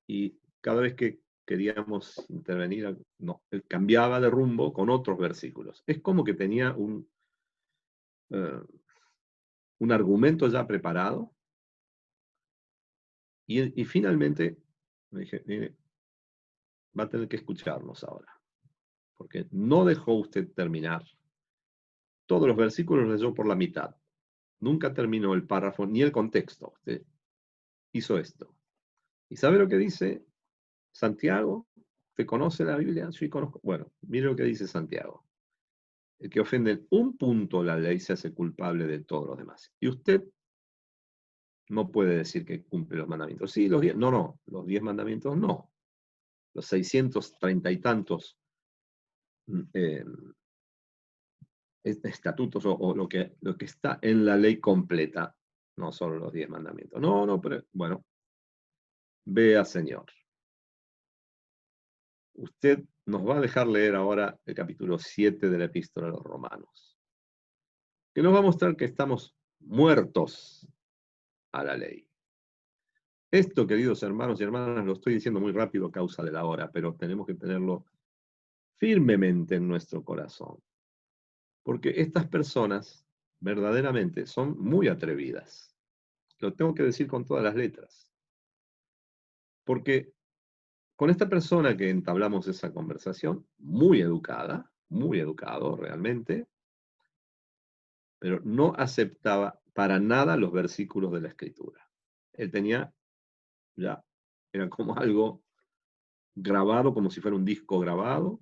y cada vez que queríamos intervenir, no, él cambiaba de rumbo con otros versículos. Es como que tenía un argumento ya preparado, y finalmente me dije, mire, va a tener que escucharnos ahora, porque no dejó usted terminar. Todos los versículos leyó por la mitad. Nunca terminó el párrafo ni el contexto. Usted hizo esto. ¿Y sabe lo que dice Santiago? ¿Usted conoce la Biblia? Sí, conozco. Bueno, mire lo que dice Santiago. El que ofende en un punto la ley se hace culpable de todos los demás. Y usted no puede decir que cumple los mandamientos. Sí, los 10. No, los 10 mandamientos no. Los 630 y tantos estatutos o lo que está en la ley completa, no solo los 10 mandamientos. No, pero bueno, vea, Señor. Usted nos va a dejar leer ahora el capítulo 7 de la Epístola a los Romanos, que nos va a mostrar que estamos muertos a la ley. Esto, queridos hermanos y hermanas, lo estoy diciendo muy rápido a causa de la hora, pero tenemos que tenerlo firmemente en nuestro corazón. Porque estas personas verdaderamente son muy atrevidas. Lo tengo que decir con todas las letras. Porque con esta persona que entablamos esa conversación, muy educada, muy educado realmente, pero no aceptaba para nada los versículos de la Escritura. Él tenía, ya, era como algo grabado, como si fuera un disco grabado,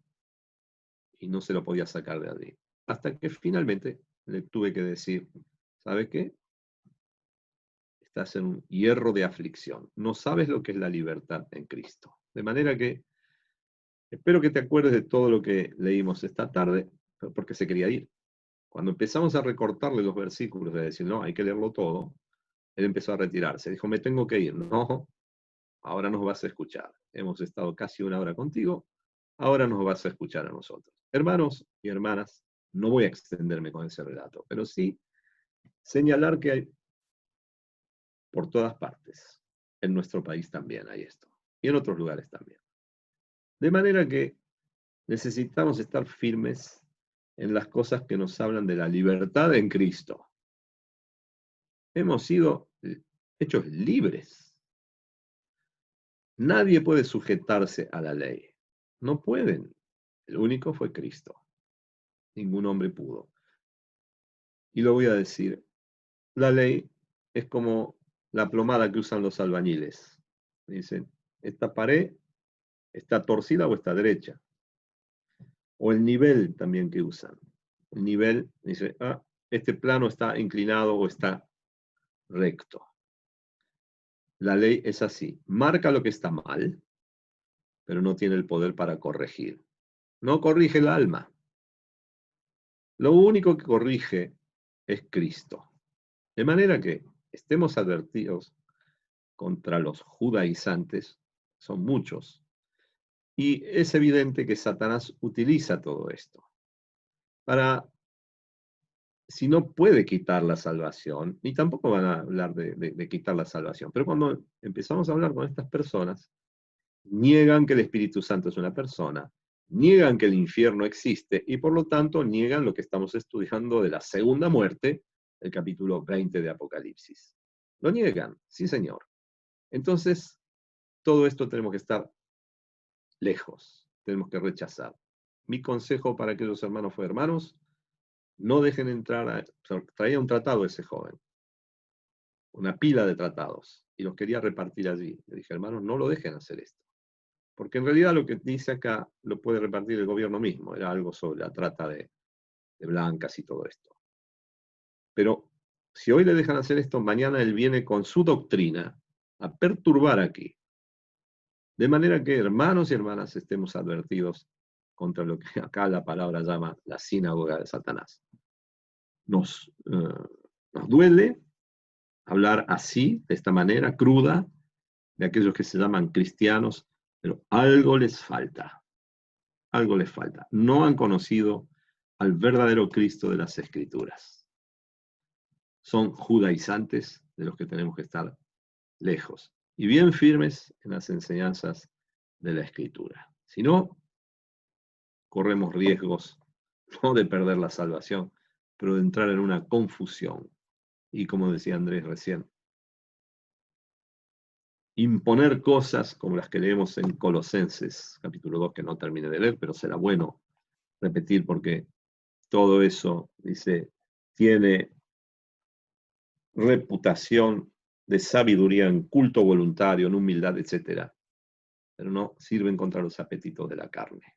y no se lo podía sacar de allí. Hasta que finalmente le tuve que decir, ¿sabe qué? Estás en un hierro de aflicción. No sabes lo que es la libertad en Cristo. De manera que espero que te acuerdes de todo lo que leímos esta tarde, porque se quería ir. Cuando empezamos a recortarle los versículos, de decir, no, hay que leerlo todo, él empezó a retirarse. Dijo, me tengo que ir. No, ahora nos vas a escuchar. Hemos estado casi una hora contigo, ahora nos vas a escuchar a nosotros. Hermanos y hermanas, no voy a extenderme con ese relato, pero sí señalar que hay por todas partes, en nuestro país también hay esto, y en otros lugares también. De manera que necesitamos estar firmes en las cosas que nos hablan de la libertad en Cristo. Hemos sido hechos libres. Nadie puede sujetarse a la ley. No pueden. El único fue Cristo. Ningún hombre pudo. Y lo voy a decir. La ley es como la plomada que usan los albañiles. Dicen, esta pared está torcida o está derecha. O el nivel también que usan. El nivel dice, este plano está inclinado o está recto. La ley es así. Marca lo que está mal, pero no tiene el poder para corregir. No corrige el alma. Lo único que corrige es Cristo. De manera que estemos advertidos contra los judaizantes, son muchos, y es evidente que Satanás utiliza todo esto para, si no puede quitar la salvación, ni tampoco van a hablar de quitar la salvación, pero cuando empezamos a hablar con estas personas, niegan que el Espíritu Santo es una persona, niegan que el infierno existe y por lo tanto niegan lo que estamos estudiando de la segunda muerte, el capítulo 20 de Apocalipsis. Lo niegan, sí señor. Entonces, todo esto tenemos que estar lejos, tenemos que rechazar. Mi consejo para aquellos hermanos fue, hermanos, no dejen entrar, traía un tratado ese joven, una pila de tratados, y los quería repartir allí. Le dije, hermanos, no lo dejen hacer esto. Porque en realidad lo que dice acá lo puede repartir el gobierno mismo, era algo sobre la trata de blancas y todo esto. Pero si hoy le dejan hacer esto, mañana él viene con su doctrina a perturbar aquí. De manera que, hermanos y hermanas, estemos advertidos contra lo que acá la palabra llama la sinagoga de Satanás. Nos duele hablar así, de esta manera, cruda, de aquellos que se llaman cristianos, pero algo les falta. Algo les falta. No han conocido al verdadero Cristo de las Escrituras. Son judaizantes de los que tenemos que estar lejos y bien firmes en las enseñanzas de la Escritura. Si no, corremos riesgos no de perder la salvación, pero de entrar en una confusión. Y como decía Andrés recién, imponer cosas como las que leemos en Colosenses, capítulo 2, que no terminé de leer, pero será bueno repetir porque todo eso, dice, tiene reputación de sabiduría en culto voluntario, en humildad, etc. Pero no sirven contra los apetitos de la carne.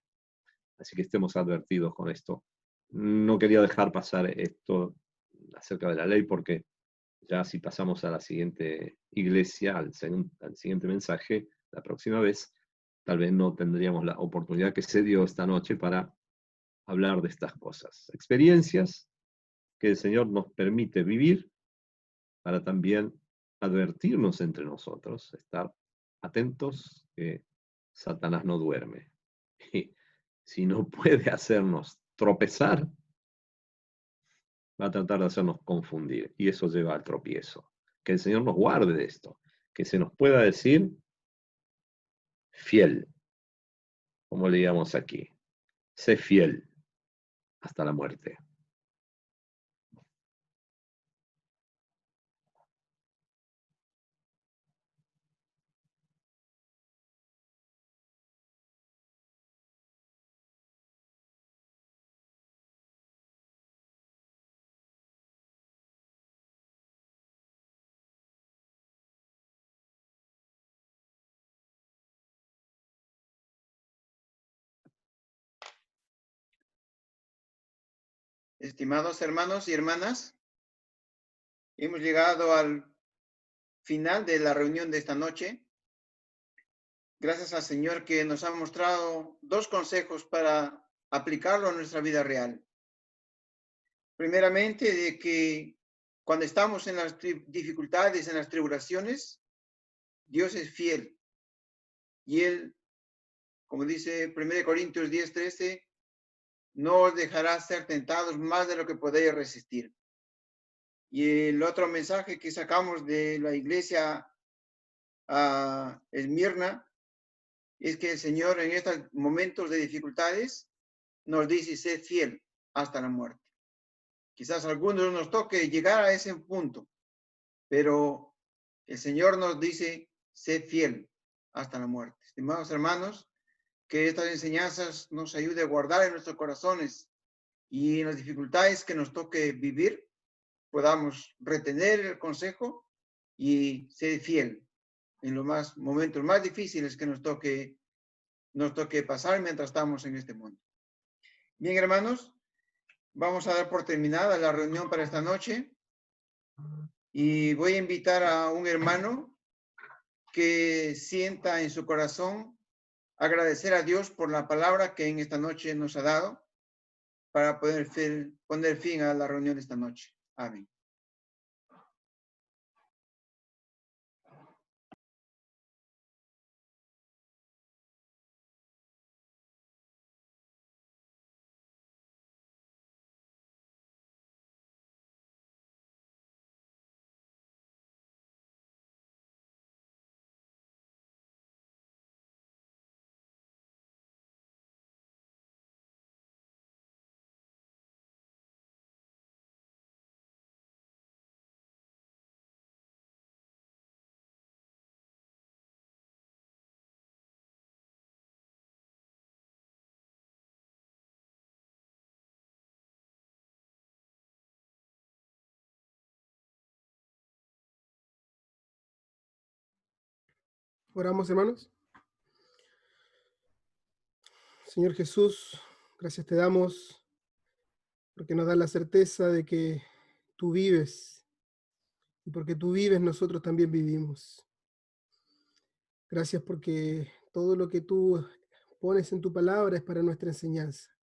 Así que estemos advertidos con esto. No quería dejar pasar esto acerca de la ley porque ya si pasamos a la siguiente iglesia, al siguiente mensaje, la próxima vez, tal vez no tendríamos la oportunidad que se dio esta noche para hablar de estas cosas. Experiencias que el Señor nos permite vivir para también advertirnos entre nosotros, estar atentos que Satanás no duerme. Y si no puede hacernos tropezar, va a tratar de hacernos confundir, y eso lleva al tropiezo. Que el Señor nos guarde de esto, que se nos pueda decir fiel, como leíamos aquí. Sé fiel hasta la muerte. Estimados hermanos y hermanas, hemos llegado al final de la reunión de esta noche. Gracias al Señor que nos ha mostrado dos consejos para aplicarlo a nuestra vida real. Primeramente, de que cuando estamos en las dificultades, en las tribulaciones, Dios es fiel y Él como dice 1 Corintios 10:13, no os dejará ser tentados más de lo que podéis resistir. Y el otro mensaje que sacamos de la iglesia a Esmirna es que el Señor en estos momentos de dificultades nos dice, sed fiel hasta la muerte. Quizás a algunos nos toque llegar a ese punto, pero el Señor nos dice, sed fiel hasta la muerte. Estimados hermanos, que estas enseñanzas nos ayude a guardar en nuestros corazones y en las dificultades que nos toque vivir, podamos retener el consejo y ser fiel en los momentos más difíciles que nos toque pasar mientras estamos en este mundo. Bien, hermanos, vamos a dar por terminada la reunión para esta noche y voy a invitar a un hermano que sienta en su corazón agradecer a Dios por la palabra que en esta noche nos ha dado para poder poner fin a la reunión de esta noche. Amén. Oramos, hermanos. Señor Jesús, gracias te damos porque nos da la certeza de que tú vives y porque tú vives nosotros también vivimos. Gracias porque todo lo que tú pones en tu palabra es para nuestra enseñanza.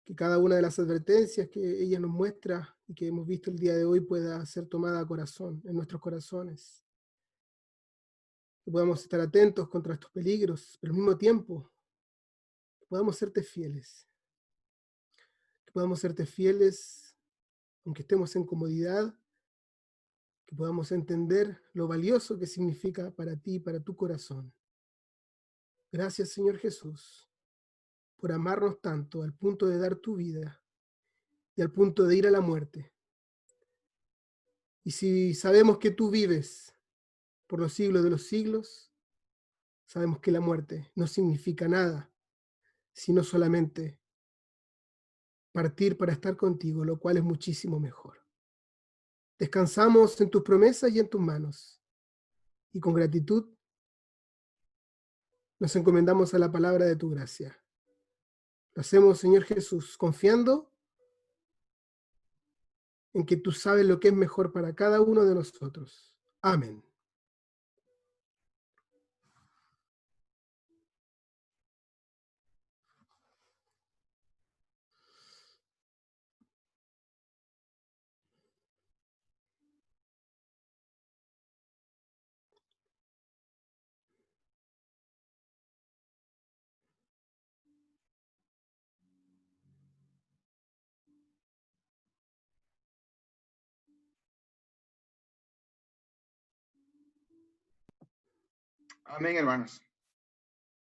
Que cada una de las advertencias que ella nos muestra y que hemos visto el día de hoy pueda ser tomada a corazón, en nuestros corazones. Que podamos estar atentos contra estos peligros, pero al mismo tiempo que podamos serte fieles. Que podamos serte fieles aunque estemos en comodidad, que podamos entender lo valioso que significa para ti, para tu corazón. Gracias, Señor Jesús, por amarnos tanto al punto de dar tu vida y al punto de ir a la muerte. Y si sabemos que tú vives por los siglos de los siglos, sabemos que la muerte no significa nada, sino solamente partir para estar contigo, lo cual es muchísimo mejor. Descansamos en tus promesas y en tus manos. Y con gratitud nos encomendamos a la palabra de tu gracia. Lo hacemos, Señor Jesús, confiando en que tú sabes lo que es mejor para cada uno de nosotros. Amén. Amén, hermanos.